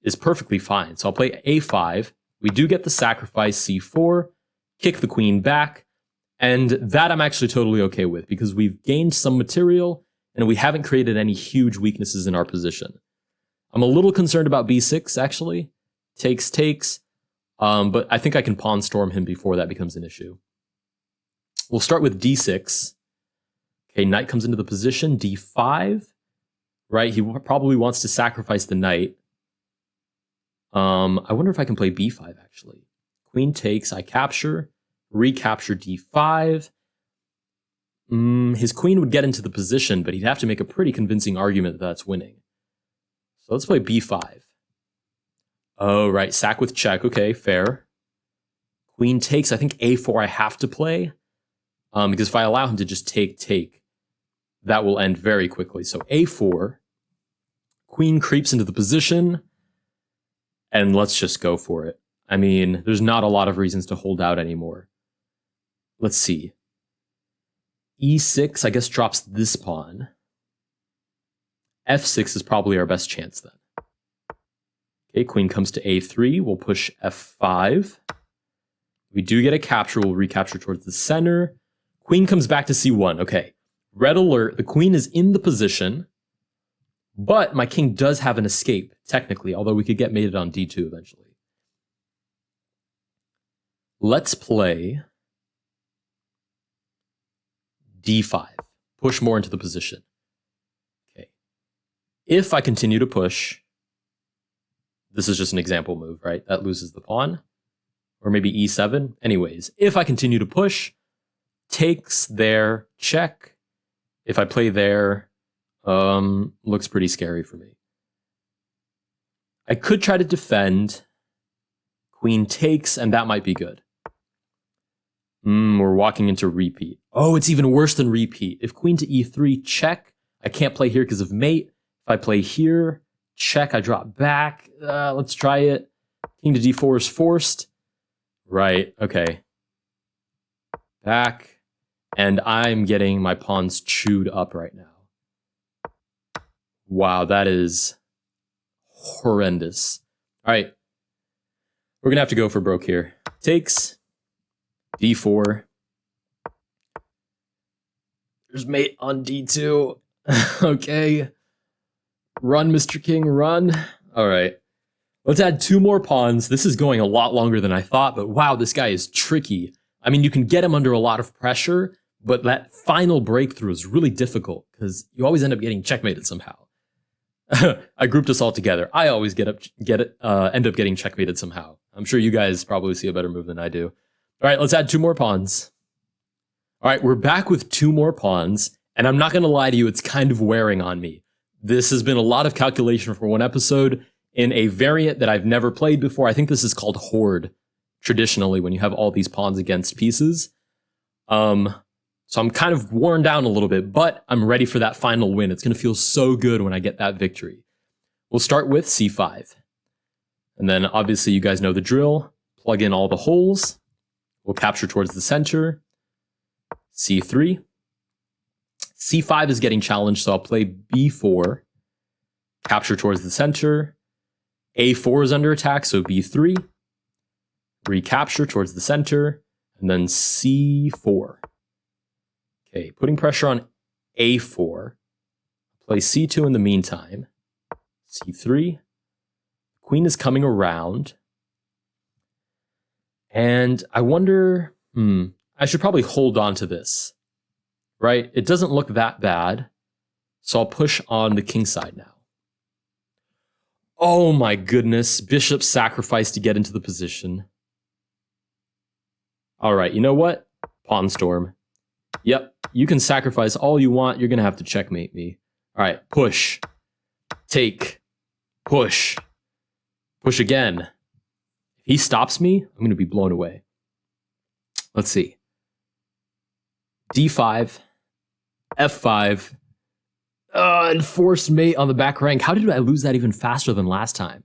is perfectly fine. So I'll play a5. We do get the sacrifice, c4, kick the queen back, and that I'm actually totally okay with because we've gained some material and we haven't created any huge weaknesses in our position. I'm a little concerned about b6, actually. Takes, takes. But I think I can pawn storm him before that becomes an issue. We'll start with d6. Okay, knight comes into the position. d5. Right, he probably wants to sacrifice the knight. I wonder if I can play b5, actually. Queen takes, I capture. Recapture d5. His queen would get into the position, but he'd have to make a pretty convincing argument that that's winning. So let's play b5. Oh, right, sack with check. Okay, fair. Queen takes. I think a4 I have to play. Because if I allow him to just take, that will end very quickly. So a4. Queen creeps into the position. And let's just go for it. I mean, there's not a lot of reasons to hold out anymore. Let's see. e6, I guess, drops this pawn. f6 is probably our best chance then. Okay, queen comes to a3. We'll push f5. We do get a capture. We'll recapture towards the center. Queen comes back to c1. Okay, red alert. The queen is in the position, but my king does have an escape, technically, although we could get mated on d2 eventually. Let's play d5. Push more into the position. Okay. If I continue to push, this is just an example move, right? That loses the pawn. Or maybe e7. Anyways, if I continue to push, takes there, check. If I play there, looks pretty scary for me. I could try to defend. Queen takes, and that might be good. We're walking into repeat. Oh, it's even worse than repeat. If queen to e3, check. I can't play here because of mate. If I play here, check, I drop back. Let's try it. King to d4 is forced. Right, okay. Back. And I'm getting my pawns chewed up right now. Wow, that is horrendous. All right. We're going to have to go for broke here. Takes. d4. There's mate on d2. Okay. Run, Mr. King, run. All right. Let's add 2 more pawns. This is going a lot longer than I thought, but wow, this guy is tricky. I mean, you can get him under a lot of pressure, but that final breakthrough is really difficult because you always end up getting checkmated somehow. I grouped us all together. I always end up getting checkmated somehow. I'm sure you guys probably see a better move than I do. All right, let's add 2 more pawns. All right, we're back with 2 more pawns, and I'm not going to lie to you, it's kind of wearing on me. This has been a lot of calculation for one episode in a variant that I've never played before. I think this is called Horde, traditionally, when you have all these pawns against pieces. So I'm kind of worn down a little bit, but I'm ready for that final win. It's going to feel so good when I get that victory. We'll start with c5. And then, obviously, you guys know the drill. Plug in all the holes. We'll capture towards the center. c3. c5 is getting challenged, so I'll play b4. Capture towards the center. a4 is under attack, so b3. Recapture towards the center. And then c4. Okay, putting pressure on a4. Play c2 in the meantime. c3. Queen is coming around. And I wonder, I should probably hold on to this, right? It doesn't look that bad. So I'll push on the king side now. Oh my goodness, bishop sacrifice to get into the position. All right, you know what? Pawn storm. Yep, you can sacrifice all you want. You're going to have to checkmate me. All right, push. Take. Push. Push again. If he stops me, I'm going to be blown away. Let's see. D5. F5. Enforced mate on the back rank. How did I lose that even faster than last time?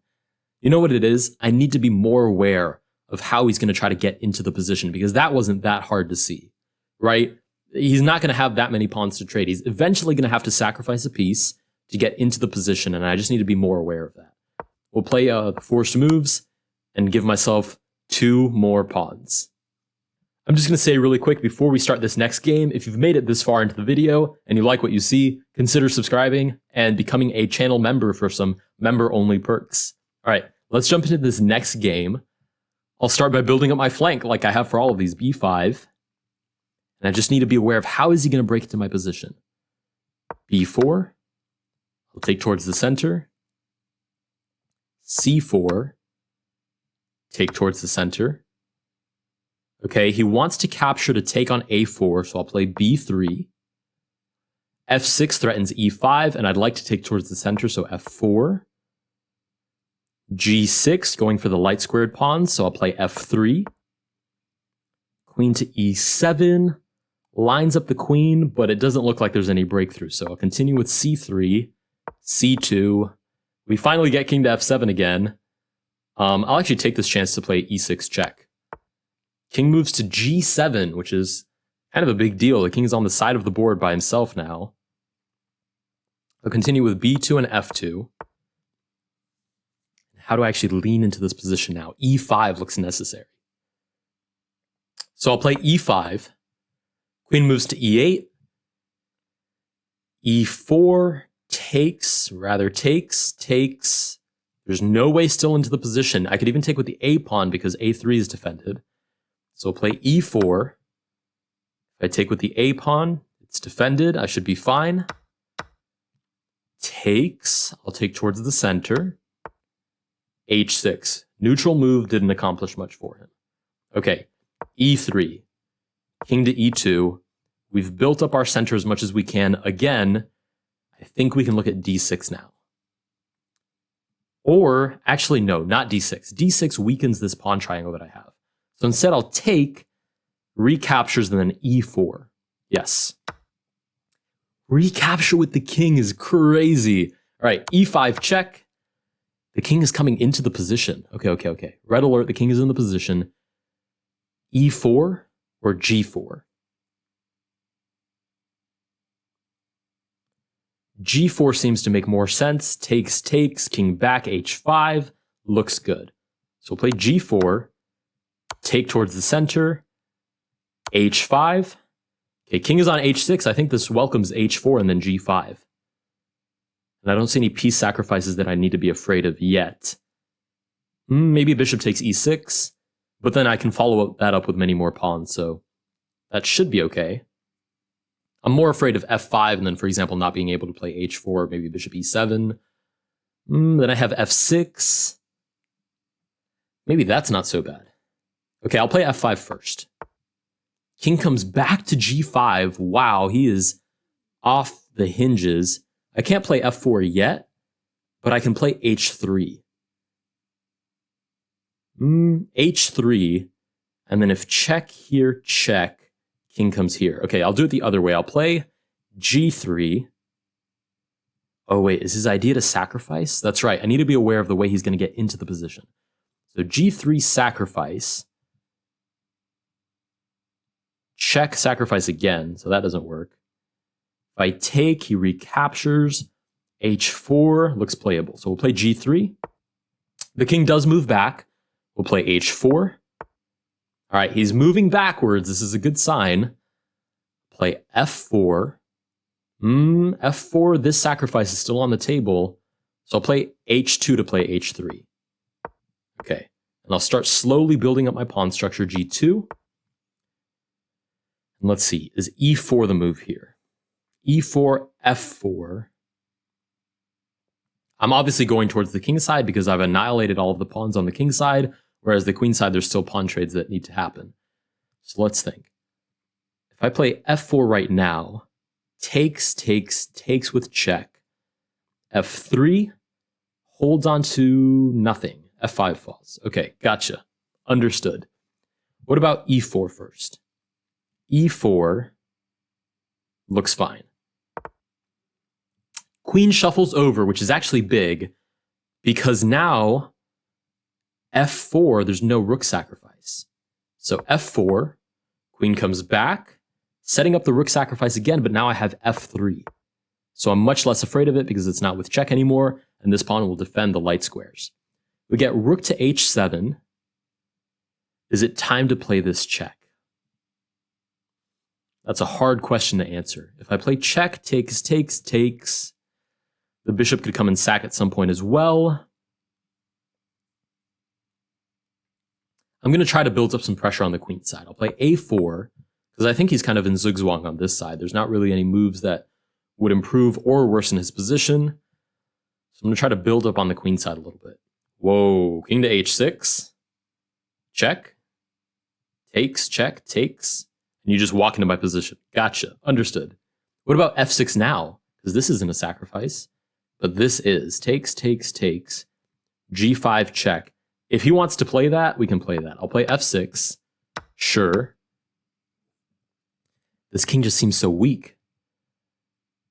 You know what it is? I need to be more aware of how he's going to try to get into the position, because that wasn't that hard to see, right? He's not going to have that many pawns to trade. He's eventually going to have to sacrifice a piece to get into the position, and I just need to be more aware of that. We'll play forced moves and give myself 2 more pawns. I'm just going to say really quick before we start this next game, if you've made it this far into the video and you like what you see, consider subscribing and becoming a channel member for some member-only perks. All right, let's jump into this next game. I'll start by building up my flank like I have for all of these, b5. And I just need to be aware of how is he going to break into my position. b4. I'll take towards the center. c4. Take towards the center. Okay, he wants to capture to take on a4, so I'll play b3. f6 threatens e5, and I'd like to take towards the center, so f4. g6, going for the light squared pawn, so I'll play f3. Queen to e7, lines up the queen, but it doesn't look like there's any breakthrough, so I'll continue with c3, c2. We finally get king to f7 again. I'll actually take this chance to play e6 check. King moves to g7, which is kind of a big deal. The king is on the side of the board by himself now. I'll continue with b2 and f2. How do I actually lean into this position now? e5 looks necessary. So I'll play e5. Queen moves to e8. e4 takes. There's no way still into the position. I could even take with the a pawn because a3 is defended. So I'll play e4. If I take with the a pawn, it's defended. I should be fine. Takes. I'll take towards the center. h6. Neutral move didn't accomplish much for him. Okay, e3. King to e2. We've built up our center as much as we can. Again, I think we can look at d6 now. Or, actually, no, not d6. d6 weakens this pawn triangle that I have. So instead, I'll take, recaptures, and then e4. Yes. Recapture with the king is crazy. All right, e5 check. The king is coming into the position. Okay. Red alert, the king is in the position. e4 or g4? g4 seems to make more sense. Takes, king back, h5. Looks good. So we'll play g4. Take towards the center. h5. Okay, king is on h6. I think this welcomes h4 and then g5. And I don't see any piece sacrifices that I need to be afraid of yet. Maybe bishop takes e6, but then I can follow that up with many more pawns, so that should be okay. I'm more afraid of f5 and then, for example, not being able to play h4, maybe bishop e7. Then I have f6. Maybe that's not so bad. Okay, I'll play f5 first. King comes back to g5. Wow, he is off the hinges. I can't play f4 yet, but I can play h3. h3, and then if check here, check, king comes here. Okay, I'll do it the other way. I'll play g3. Oh wait, is his idea to sacrifice? That's right, I need to be aware of the way he's going to get into the position. So g3 sacrifice. Check, sacrifice again, so that doesn't work. If I take, he recaptures. h4 looks playable. So we'll play g3. The king does move back. We'll play h4. All right, he's moving backwards. This is a good sign. Play f4. F4, this sacrifice is still on the table. So I'll play H2 to play H3. Okay, and I'll start slowly building up my pawn structure, G2. And let's see, is E4 the move here? E4, F4. I'm obviously going towards the king side because I've annihilated all of the pawns on the king side, whereas the queen side, there's still pawn trades that need to happen. So let's think. If I play F4 right now, takes with check. F3 holds on to nothing. F5 falls. Okay, gotcha. Understood. What about E4 first? E4 looks fine. Queen shuffles over, which is actually big, because now F4, there's no rook sacrifice. So F4, queen comes back, setting up the rook sacrifice again, but now I have F3. So I'm much less afraid of it because it's not with check anymore, and this pawn will defend the light squares. We get rook to H7. Is it time to play this check? That's a hard question to answer. If I play check, takes, the bishop could come and sack at some point as well. I'm going to try to build up some pressure on the queen side. I'll play A4, because I think he's kind of in zugzwang on this side. There's not really any moves that would improve or worsen his position. So I'm going to try to build up on the queen side a little bit. Whoa, king to H6. Check. Takes, check, takes. And you just walk into my position. Gotcha, understood. What about F6 now? Because this isn't a sacrifice. But this is takes, G5 check. If he wants to play that, we can play that. I'll play F6. Sure. This king just seems so weak.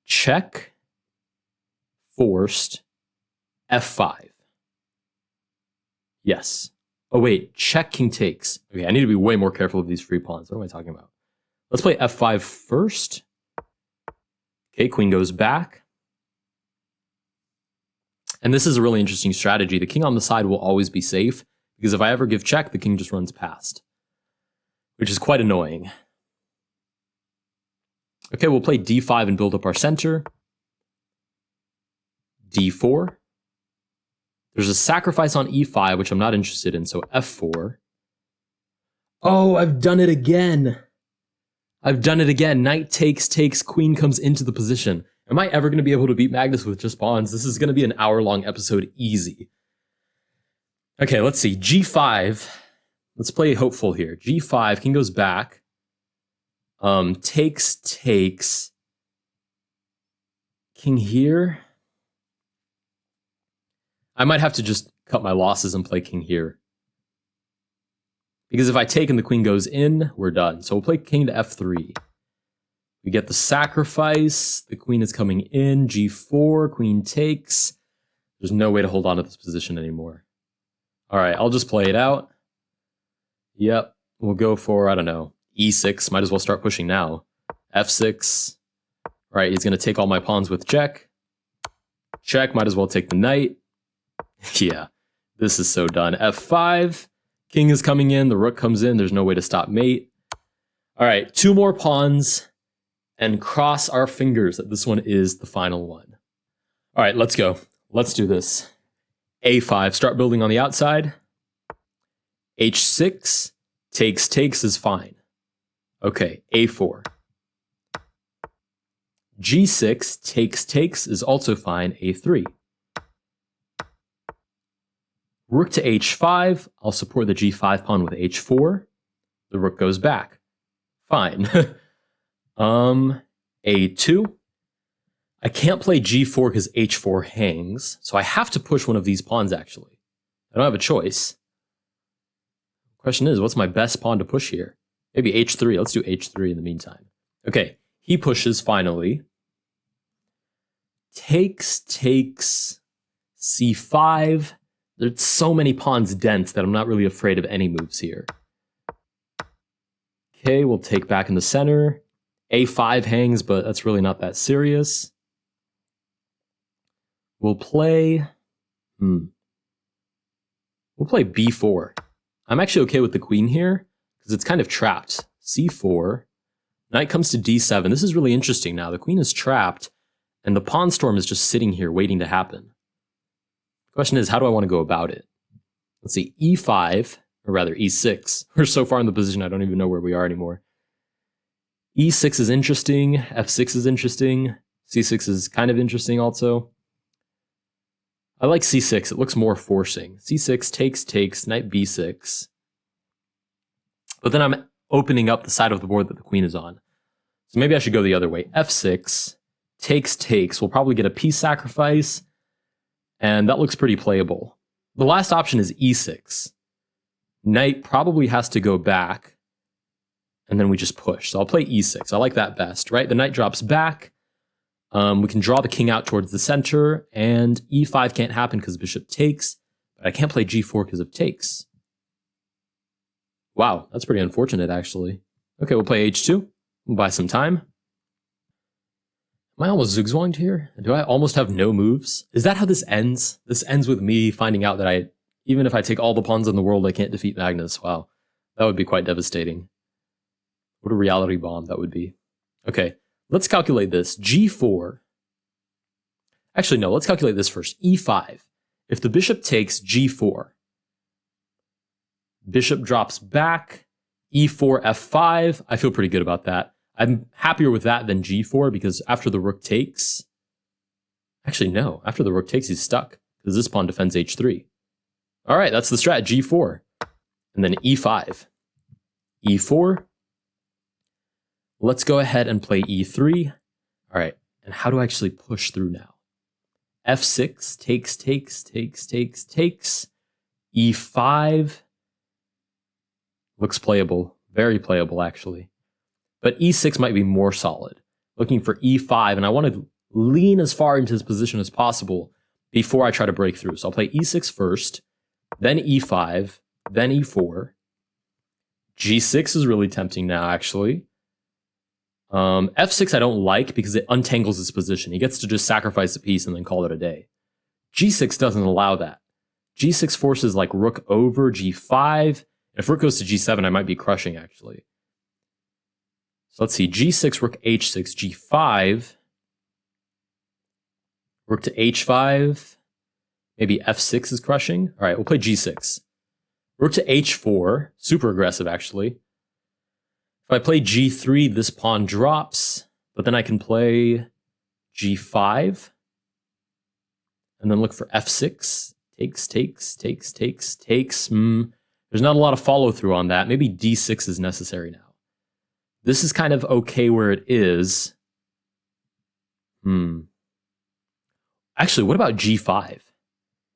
Check. Forced. F5. Yes. Oh wait, check, king takes. Okay, I need to be way more careful of these free pawns. What am I talking about? Let's play F5 first. Okay, queen goes back. And this is a really interesting strategy. The king on the side will always be safe, because if I ever give check, the king just runs past, which is quite annoying. Okay, we'll play D5 and build up our center. D4. There's a sacrifice on E5, which I'm not interested in, so F4. Oh, I've done it again. Knight takes, queen comes into the position. Am I ever going to be able to beat Magnus with just pawns? This is going to be an hour-long episode, easy. Okay, let's see. G5. Let's play hopeful here. G5, king goes back. Takes. King here. I might have to just cut my losses and play king here. Because if I take and the queen goes in, we're done. So we'll play king to F3. We get the sacrifice. The queen is coming in. G4, queen takes. There's no way to hold on to this position anymore. All right, I'll just play it out. Yep, we'll go for, I don't know, E6. Might as well start pushing now. F6. All right, he's going to take all my pawns with check. Check, might as well take the knight. Yeah, this is so done. F5. King is coming in. The rook comes in. There's no way to stop mate. All right, 2 more pawns. And cross our fingers that this one is the final one. All right, let's go. Let's do this. A5, start building on the outside. H6, takes is fine. Okay, A4. G6, takes is also fine. A3. Rook to H5. I'll support the G5 pawn with H4. The rook goes back. Fine. A2. I can't play G4 because H4 hangs, so I have to push one of these pawns, actually. I don't have a choice. Question is, what's my best pawn to push here? Maybe H3. Let's do H3 in the meantime. Okay, he pushes finally. Takes, C5. There's so many pawns dense that I'm not really afraid of any moves here. Okay, we'll take back in the center. A5 hangs, but that's really not that serious. We'll play... We'll play B4. I'm actually okay with the queen here, because it's kind of trapped. C4. Knight comes to d7. This is really interesting now. The queen is trapped, and the pawn storm is just sitting here waiting to happen. The question is, how do I want to go about it? Let's see, e5, or rather e6. We're so far in the position I don't even know where we are anymore. e6 is interesting, f6 is interesting, c6 is kind of interesting also. I like c6, it looks more forcing. c6 takes, knight b6. But then I'm opening up the side of the board that the queen is on. So maybe I should go the other way. f6, takes. We'll probably get a piece sacrifice, and that looks pretty playable. The last option is e6. Knight probably has to go back, and then we just push. So I'll play e6. I like that best, right? The knight drops back. We can draw the king out towards the center, and e5 can't happen because bishop takes, but I can't play g4 because of takes. Wow, that's pretty unfortunate, actually. Okay, we'll play h2. We'll buy some time. Am I almost zigzagged here? Do I almost have no moves? Is that how this ends? This ends with me finding out that even if I take all the pawns in the world, I can't defeat Magnus. Wow, that would be quite devastating. What a reality bomb that would be. Okay, let's calculate this. g4. Actually, no, let's calculate this first. e5. If the bishop takes g4, bishop drops back, e4, f5. I feel pretty good about that. I'm happier with that than g4 because after the rook takes... Actually, no. After the rook takes, he's stuck because this pawn defends h3. All right, that's the strat, g4. And then e5. e4. Let's go ahead and play e3. All right, and how do I actually push through now? f6, takes. e5. Looks playable. Very playable, actually. But e6 might be more solid. Looking for e5, and I want to lean as far into his position as possible before I try to break through. So I'll play e6 first, then e5, then e4. g6 is really tempting now, actually. f6 I don't like because it untangles his position. He gets to just sacrifice a piece and then call it a day. g6 doesn't allow that. g6 forces like rook over g5. If rook goes to g7, I might be crushing, actually. So let's see, g6, rook h6, g5, rook to h5, maybe f6 is crushing. All right, we'll play g6. Rook to h4, super aggressive, actually. If I play g3, this pawn drops, but then I can play g5, and then look for f6, takes. There's not a lot of follow-through on that. Maybe d6 is necessary now. This is kind of okay where it is. Actually, what about g5?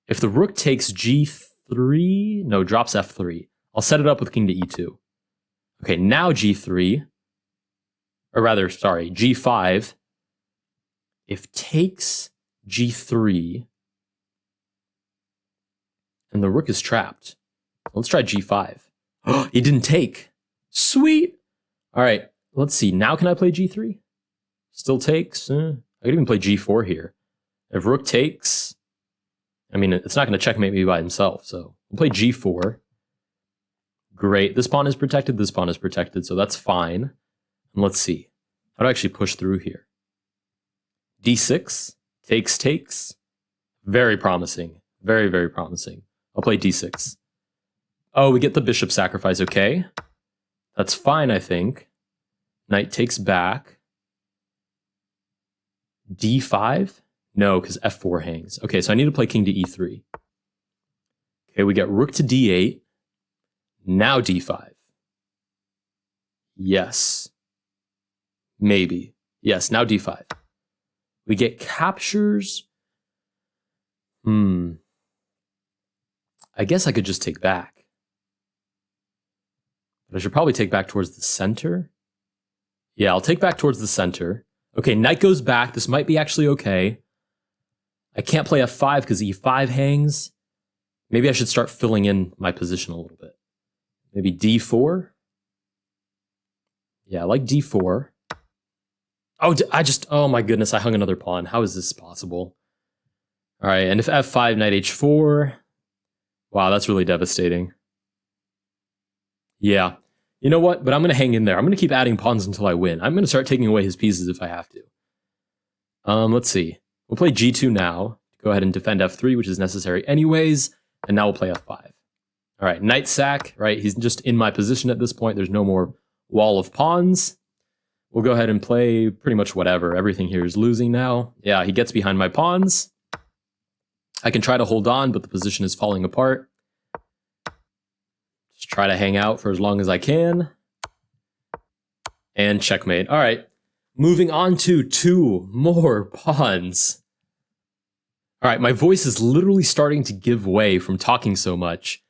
If the rook takes g3... No, drops f3. I'll set it up with king to e2. Okay, now g3. Or rather, sorry, g5. If takes g3... and the rook is trapped. Let's try g5. Oh, he didn't take. Sweet! All right, let's see. Now can I play g3? Still takes. I could even play g4 here. If rook takes, I mean, it's not going to checkmate me by himself, so we'll play g4. Great. This pawn is protected, so that's fine. And let's see. How do I actually push through here? d6, takes. Very promising. Very, very promising. I'll play d6. Oh, we get the bishop sacrifice, okay. That's fine, I think. Knight takes back. d5? No, because f4 hangs. Okay, so I need to play king to e3. Okay, we get rook to d8. Now d5. Yes. Maybe. Yes, now d5. We get captures. I guess I could just take back. But I should probably take back towards the center. Yeah, I'll take back towards the center. Okay, knight goes back. This might be actually okay. I can't play f5 because e5 hangs. Maybe I should start filling in my position a little bit. Maybe d4. Yeah, I like d4. Oh, oh my goodness, I hung another pawn. How is this possible? All right, and if f5, knight h4. Wow, that's really devastating. Yeah, You know what? But I'm going to hang in there. I'm going to keep adding pawns until I win. I'm going to start taking away his pieces if I have to. Let's see. We'll play g2 now. Go ahead and defend f3, which is necessary anyways. And now we'll play f5. All right, knight sack, right? He's just in my position at this point. There's no more wall of pawns. We'll go ahead and play pretty much whatever. Everything here is losing now. Yeah, he gets behind my pawns. I can try to hold on, but the position is falling apart. Just try to hang out for as long as I can. And checkmate. All right, moving on to 2 more pawns. All right, my voice is literally starting to give way from talking so much.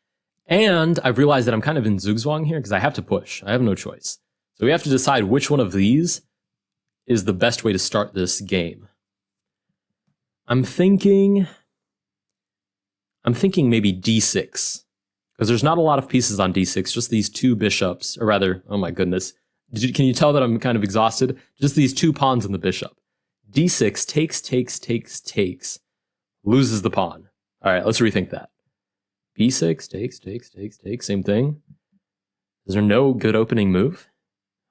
And I've realized that I'm kind of in zugzwang here because I have to push. I have no choice. So we have to decide which one of these is the best way to start this game. I'm thinking maybe d6. Because there's not a lot of pieces on d6, just these 2 bishops. Or rather, oh my goodness. Can you tell that I'm kind of exhausted? Just these 2 pawns and the bishop. d6 takes. Loses the pawn. All right, let's rethink that. b6, takes, same thing. Is there no good opening move?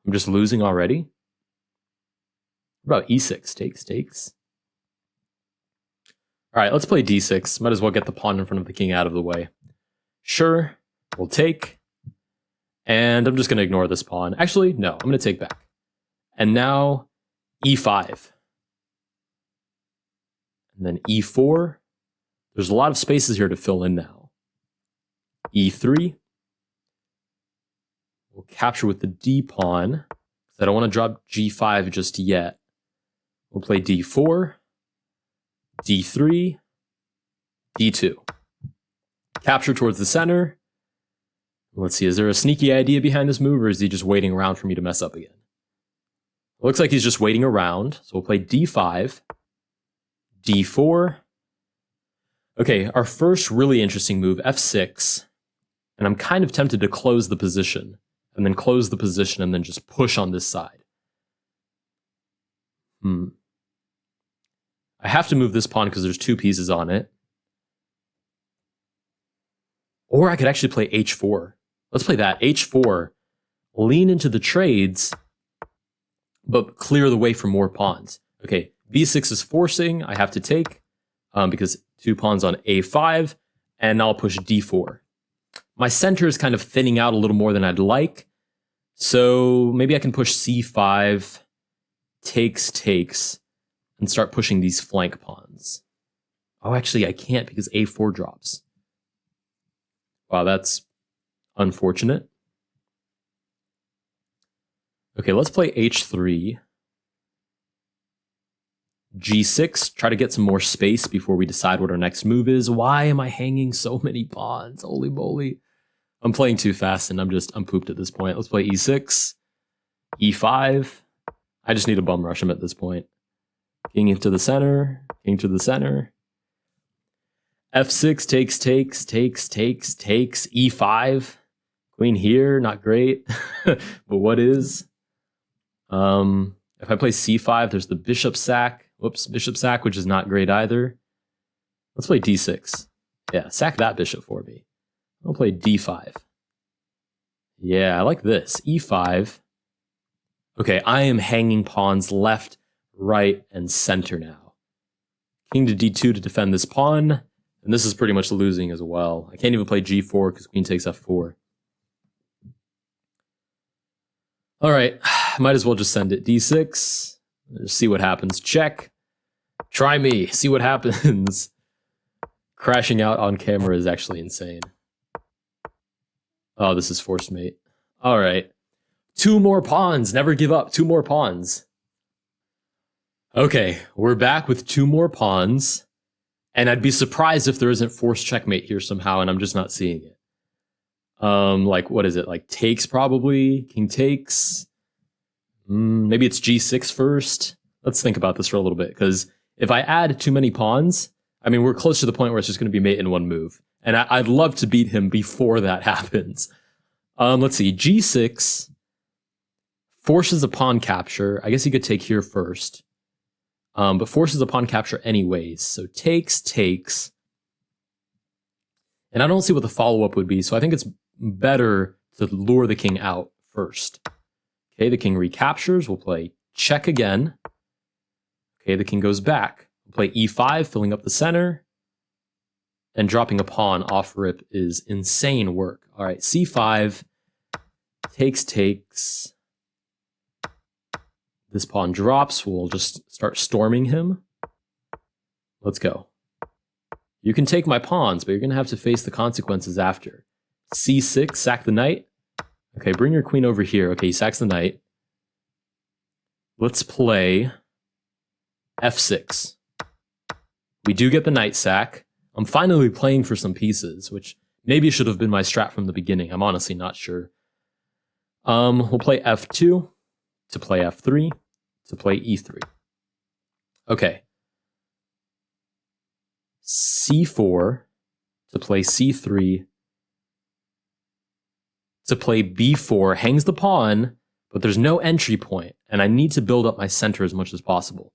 I'm just losing already. What about e6, takes? All right, let's play d6. Might as well get the pawn in front of the king out of the way. Sure, we'll take. And I'm just going to ignore this pawn. Actually, no, I'm going to take back. And now e5. And then e4. There's a lot of spaces here to fill in now. e3. We'll capture with the d pawn, because I don't want to drop g5 just yet. We'll play d4, d3, d2. Capture towards the center. Let's see, is there a sneaky idea behind this move, or is he just waiting around for me to mess up again? Looks like he's just waiting around, so we'll play d5, d4. Okay, our first really interesting move, f6. And I'm kind of tempted to close the position, and then close the position, and then just push on this side. I have to move this pawn because there's 2 pieces on it. Or I could actually play h4. Let's play that, h4. Lean into the trades, but clear the way for more pawns. Okay, b6 is forcing, I have to take, because 2 pawns on a5, and I'll push d4. My center is kind of thinning out a little more than I'd like, so maybe I can push c5, takes, and start pushing these flank pawns. Oh, actually, I can't because a4 drops. Wow, that's unfortunate. Okay, let's play h3. g6, try to get some more space before we decide what our next move is. Why am I hanging so many pawns? Holy moly. I'm playing too fast and I'm pooped at this point. Let's play e6, e5. I just need to bum rush him at this point. King into the center, king to the center. f6 takes, e5. Queen here, not great. But what is? If I play c5, there's the bishop sack. Whoops, bishop sack, which is not great either. Let's play d6. Yeah, sack that bishop for me. I'll play d5. Yeah, I like this. e5. Okay, I am hanging pawns left, right, and center now. King to d2 to defend this pawn. And this is pretty much losing as well. I can't even play g4 because queen takes f4. All right, might as well just send it d6. Just see what happens. Check. Try me. See what happens. Crashing out on camera is actually insane. Oh, this is forced mate. All right. 2 more pawns. Never give up. 2 more pawns. Okay, we're back with 2 more pawns. And I'd be surprised if there isn't forced checkmate here somehow, and I'm just not seeing it. Like, what is it? Like, takes probably? King takes? Maybe it's g6 first? Let's think about this for a little bit, because if I add too many pawns, I mean, we're close to the point where it's just going to be mate in 1 move. And I'd love to beat him before that happens. Let's see, g6 forces a pawn capture. I guess he could take here first. But forces a pawn capture anyways. So takes. And I don't see what the follow-up would be, so I think it's better to lure the king out first. Okay, the king recaptures. We'll play check again. Okay, the king goes back. We'll play e5, filling up the center. And dropping a pawn off rip is insane work. All right, c5, takes. This pawn drops. We'll just start storming him. Let's go. You can take my pawns, but you're going to have to face the consequences after. c6, sack the knight. Okay, bring your queen over here. Okay, he sacks the knight. Let's play f6. We do get the knight sack. I'm finally playing for some pieces, which maybe should have been my strat from the beginning. I'm honestly not sure. We'll play f2 to play f3 to play e3. Okay. c4 to play c3 to play b4. Hangs the pawn, but there's no entry point, and I need to build up my center as much as possible.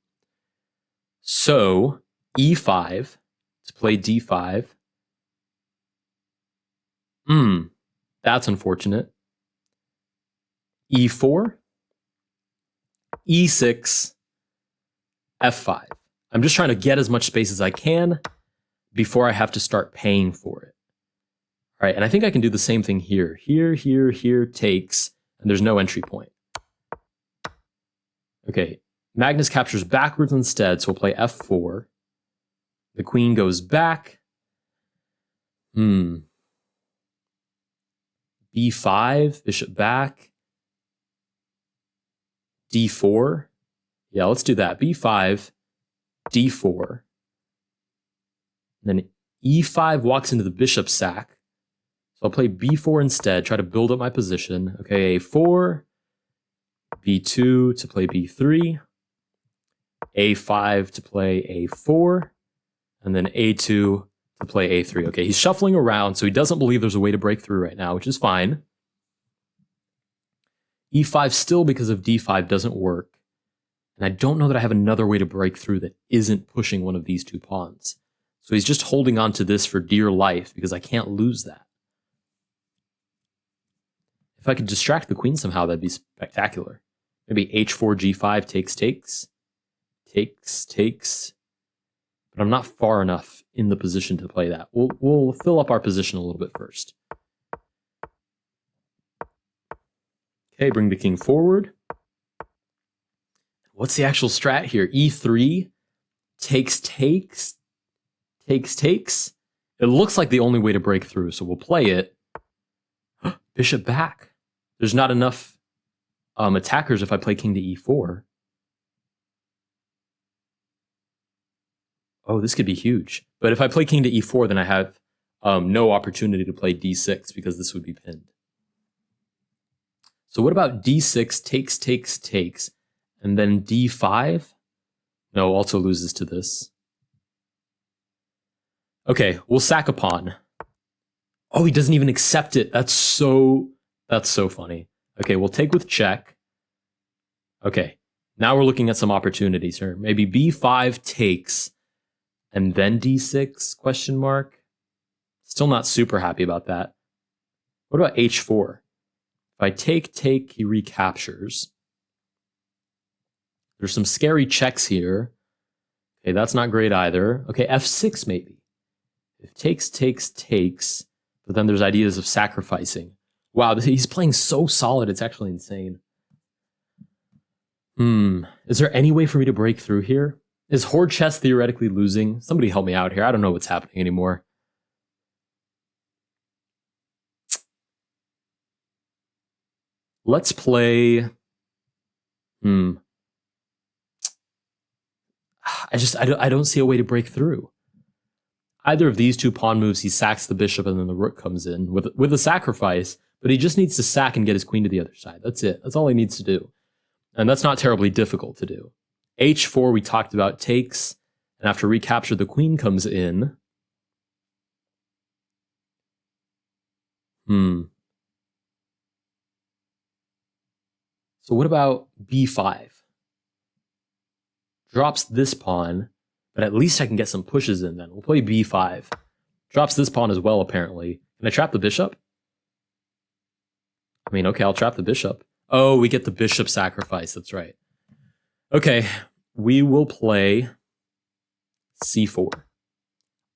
So e5 to play d5. That's unfortunate. e4, e6, f5. I'm just trying to get as much space as I can before I have to start paying for it. All right, and I think I can do the same thing here. Here, takes, and there's no entry point. Okay, Magnus captures backwards instead, so we'll play f4. The queen goes back. b5, bishop back. d4. Yeah, let's do that. b5, d4. Then e5 walks into the bishop sack. So I'll play b4 instead, try to build up my position. Okay, a4, b2 to play b3, a5 to play a4, and then a2 to play a3. Okay, he's shuffling around, so he doesn't believe there's a way to break through right now, which is fine. e5 still, because of d5, doesn't work. And I don't know that I have another way to break through that isn't pushing one of these two pawns. So he's just holding on to this for dear life, because I can't lose that. If I could distract the queen somehow, that'd be spectacular. Maybe h4, g5, takes. But I'm not far enough in the position to play that. We'll fill up our position a little bit first. Okay, bring the king forward. What's the actual strat here? e3, takes. It looks like the only way to break through, so we'll play it. Bishop back. There's not enough attackers if I play king to e4. Oh, this could be huge. But if I play king to e4, then I have no opportunity to play d6 because this would be pinned. So what about d6, takes, and then d5? No, also loses to this. Okay, we'll sack a pawn. Oh, he doesn't even accept it. That's so funny. Okay, we'll take with check. Okay, now we're looking at some opportunities here. Maybe b5 takes, and then d6, question mark. Still not super happy about that. What about h4? If I take, he recaptures. There's some scary checks here. Okay, that's not great either. Okay, f6 maybe. If takes, but then there's ideas of sacrificing. Wow, he's playing so solid, it's actually insane. Is there any way for me to break through here? Is Horde Chess theoretically losing? Somebody help me out here. I don't know what's happening anymore. Let's play... I don't see a way to break through. Either of these two pawn moves, he sacks the bishop and then the rook comes in with a sacrifice, but he just needs to sack and get his queen to the other side. That's it. That's all he needs to do. And that's not terribly difficult to do. h4 we talked about takes, and after recapture the queen comes in. So what about b5? Drops this pawn, but at least I can get some pushes in then. We'll play b5. Drops this pawn as well, apparently. Can I trap the bishop? I mean, okay, I'll trap the bishop. Oh, we get the bishop sacrifice. That's right. Okay, we will play c4.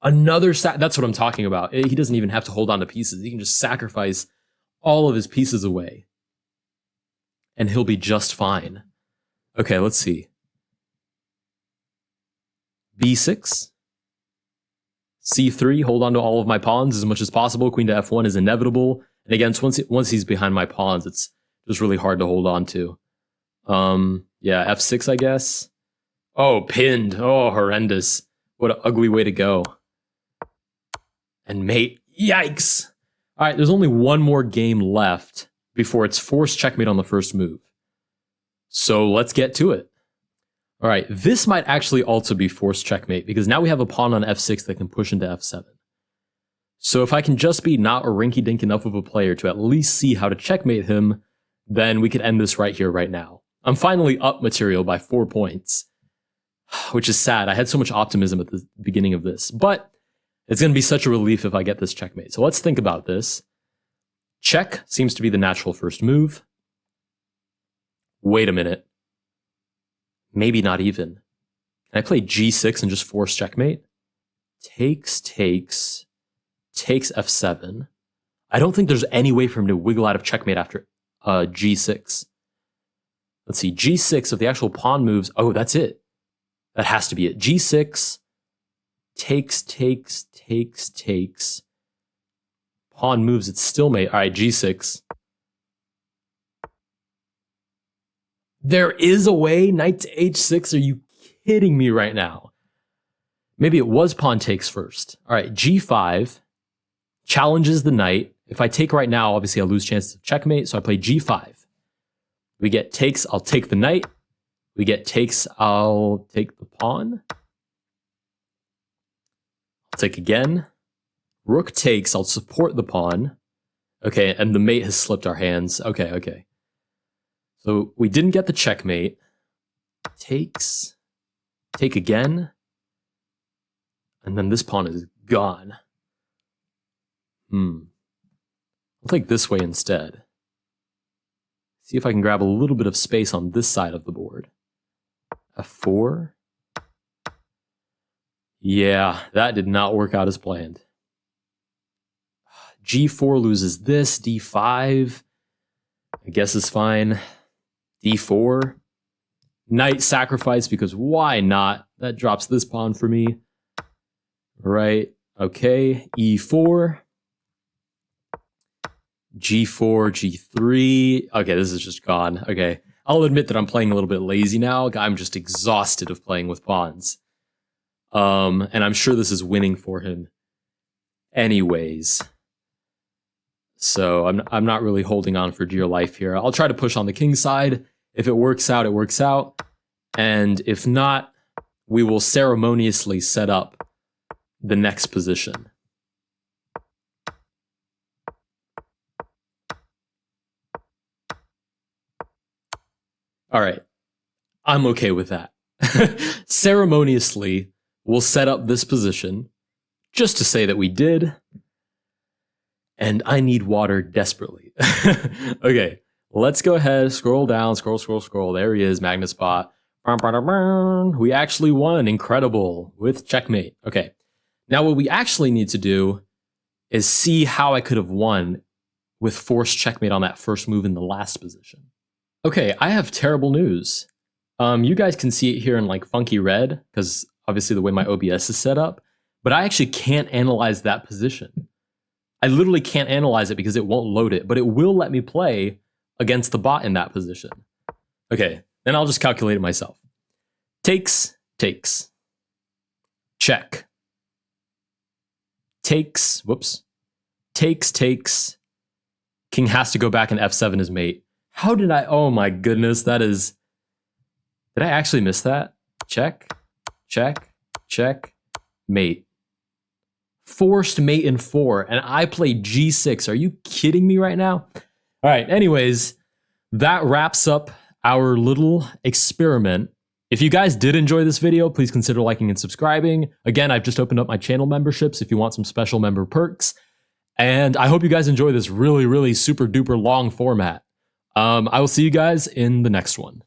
Another that's what I'm talking about. He doesn't even have to hold on to pieces. He can just sacrifice all of his pieces away. And he'll be just fine. Okay, let's see. b6. c3, hold on to all of my pawns as much as possible. Queen to f1 is inevitable. And again, once he's behind my pawns, it's just really hard to hold on to. Yeah, f6, I guess. Oh, pinned. Oh, horrendous. What an ugly way to go. And mate. Yikes. All right, there's only one more game left before it's forced checkmate on the first move. So let's get to it. All right, this might actually also be forced checkmate because now we have a pawn on f6 that can push into f7. So if I can just be not a rinky-dink enough of a player to at least see how to checkmate him, then we could end this right here, right now. I'm finally up material by 4 points, which is sad. I had so much optimism at the beginning of this, but it's going to be such a relief if I get this checkmate. So let's think about this. Check seems to be the natural first move. Wait a minute. Maybe not even. Can I play g6 and just force checkmate? Takes f7. I don't think there's any way for him to wiggle out of checkmate after g6. Let's see, g6 of the actual pawn moves. Oh, that's it. That has to be it. g6, takes. Pawn moves, it's still mate. All right, g6. There is a way, knight to h6. Are you kidding me right now? Maybe it was pawn takes first. All right, g5 challenges the knight. If I take right now, obviously I lose chances of checkmate, so I play g5. We get takes, I'll take the knight. We get takes, I'll take the pawn. I'll take again. Rook takes, I'll support the pawn. Okay, and the mate has slipped our hands. Okay. So we didn't get the checkmate. Takes. Take again. And then this pawn is gone. I'll take this way instead. See if I can grab a little bit of space on this side of the board. f4. Yeah, that did not work out as planned. g4 loses this. d5, I guess is fine. d4. Knight sacrifice because why not? That drops this pawn for me. Right, okay. e4. g4, g3. Okay, this is just gone. Okay, I'll admit that I'm playing a little bit lazy now. I'm just exhausted of playing with pawns. And I'm sure this is winning for him anyways. So I'm not really holding on for dear life here. I'll try to push on the king side. If it works out, it works out. And if not, we will ceremoniously set up the next position. All right, I'm okay with that. Ceremoniously, we'll set up this position just to say that we did. And I need water desperately. Okay, let's go ahead, scroll down, scroll. There he is, Magnus bot. We actually won, incredible, with checkmate. Okay, now what we actually need to do is see how I could have won with forced checkmate on that first move in the last position. Okay, I have terrible news. You guys can see it here in like funky red, because obviously the way my OBS is set up, but I actually can't analyze that position. I literally can't analyze it because it won't load it, but it will let me play against the bot in that position. Okay, then I'll just calculate it myself. Takes. Check. Takes. King has to go back and f7 his mate. How did I? Oh my goodness, that is. Did I actually miss that? Check, mate. Forced mate in 4, and I played g6. Are you kidding me right now? All right, anyways, that wraps up our little experiment. If you guys did enjoy this video, please consider liking and subscribing. Again, I've just opened up my channel memberships if you want some special member perks. And I hope you guys enjoy this really, really super duper long format. I will see you guys in the next one.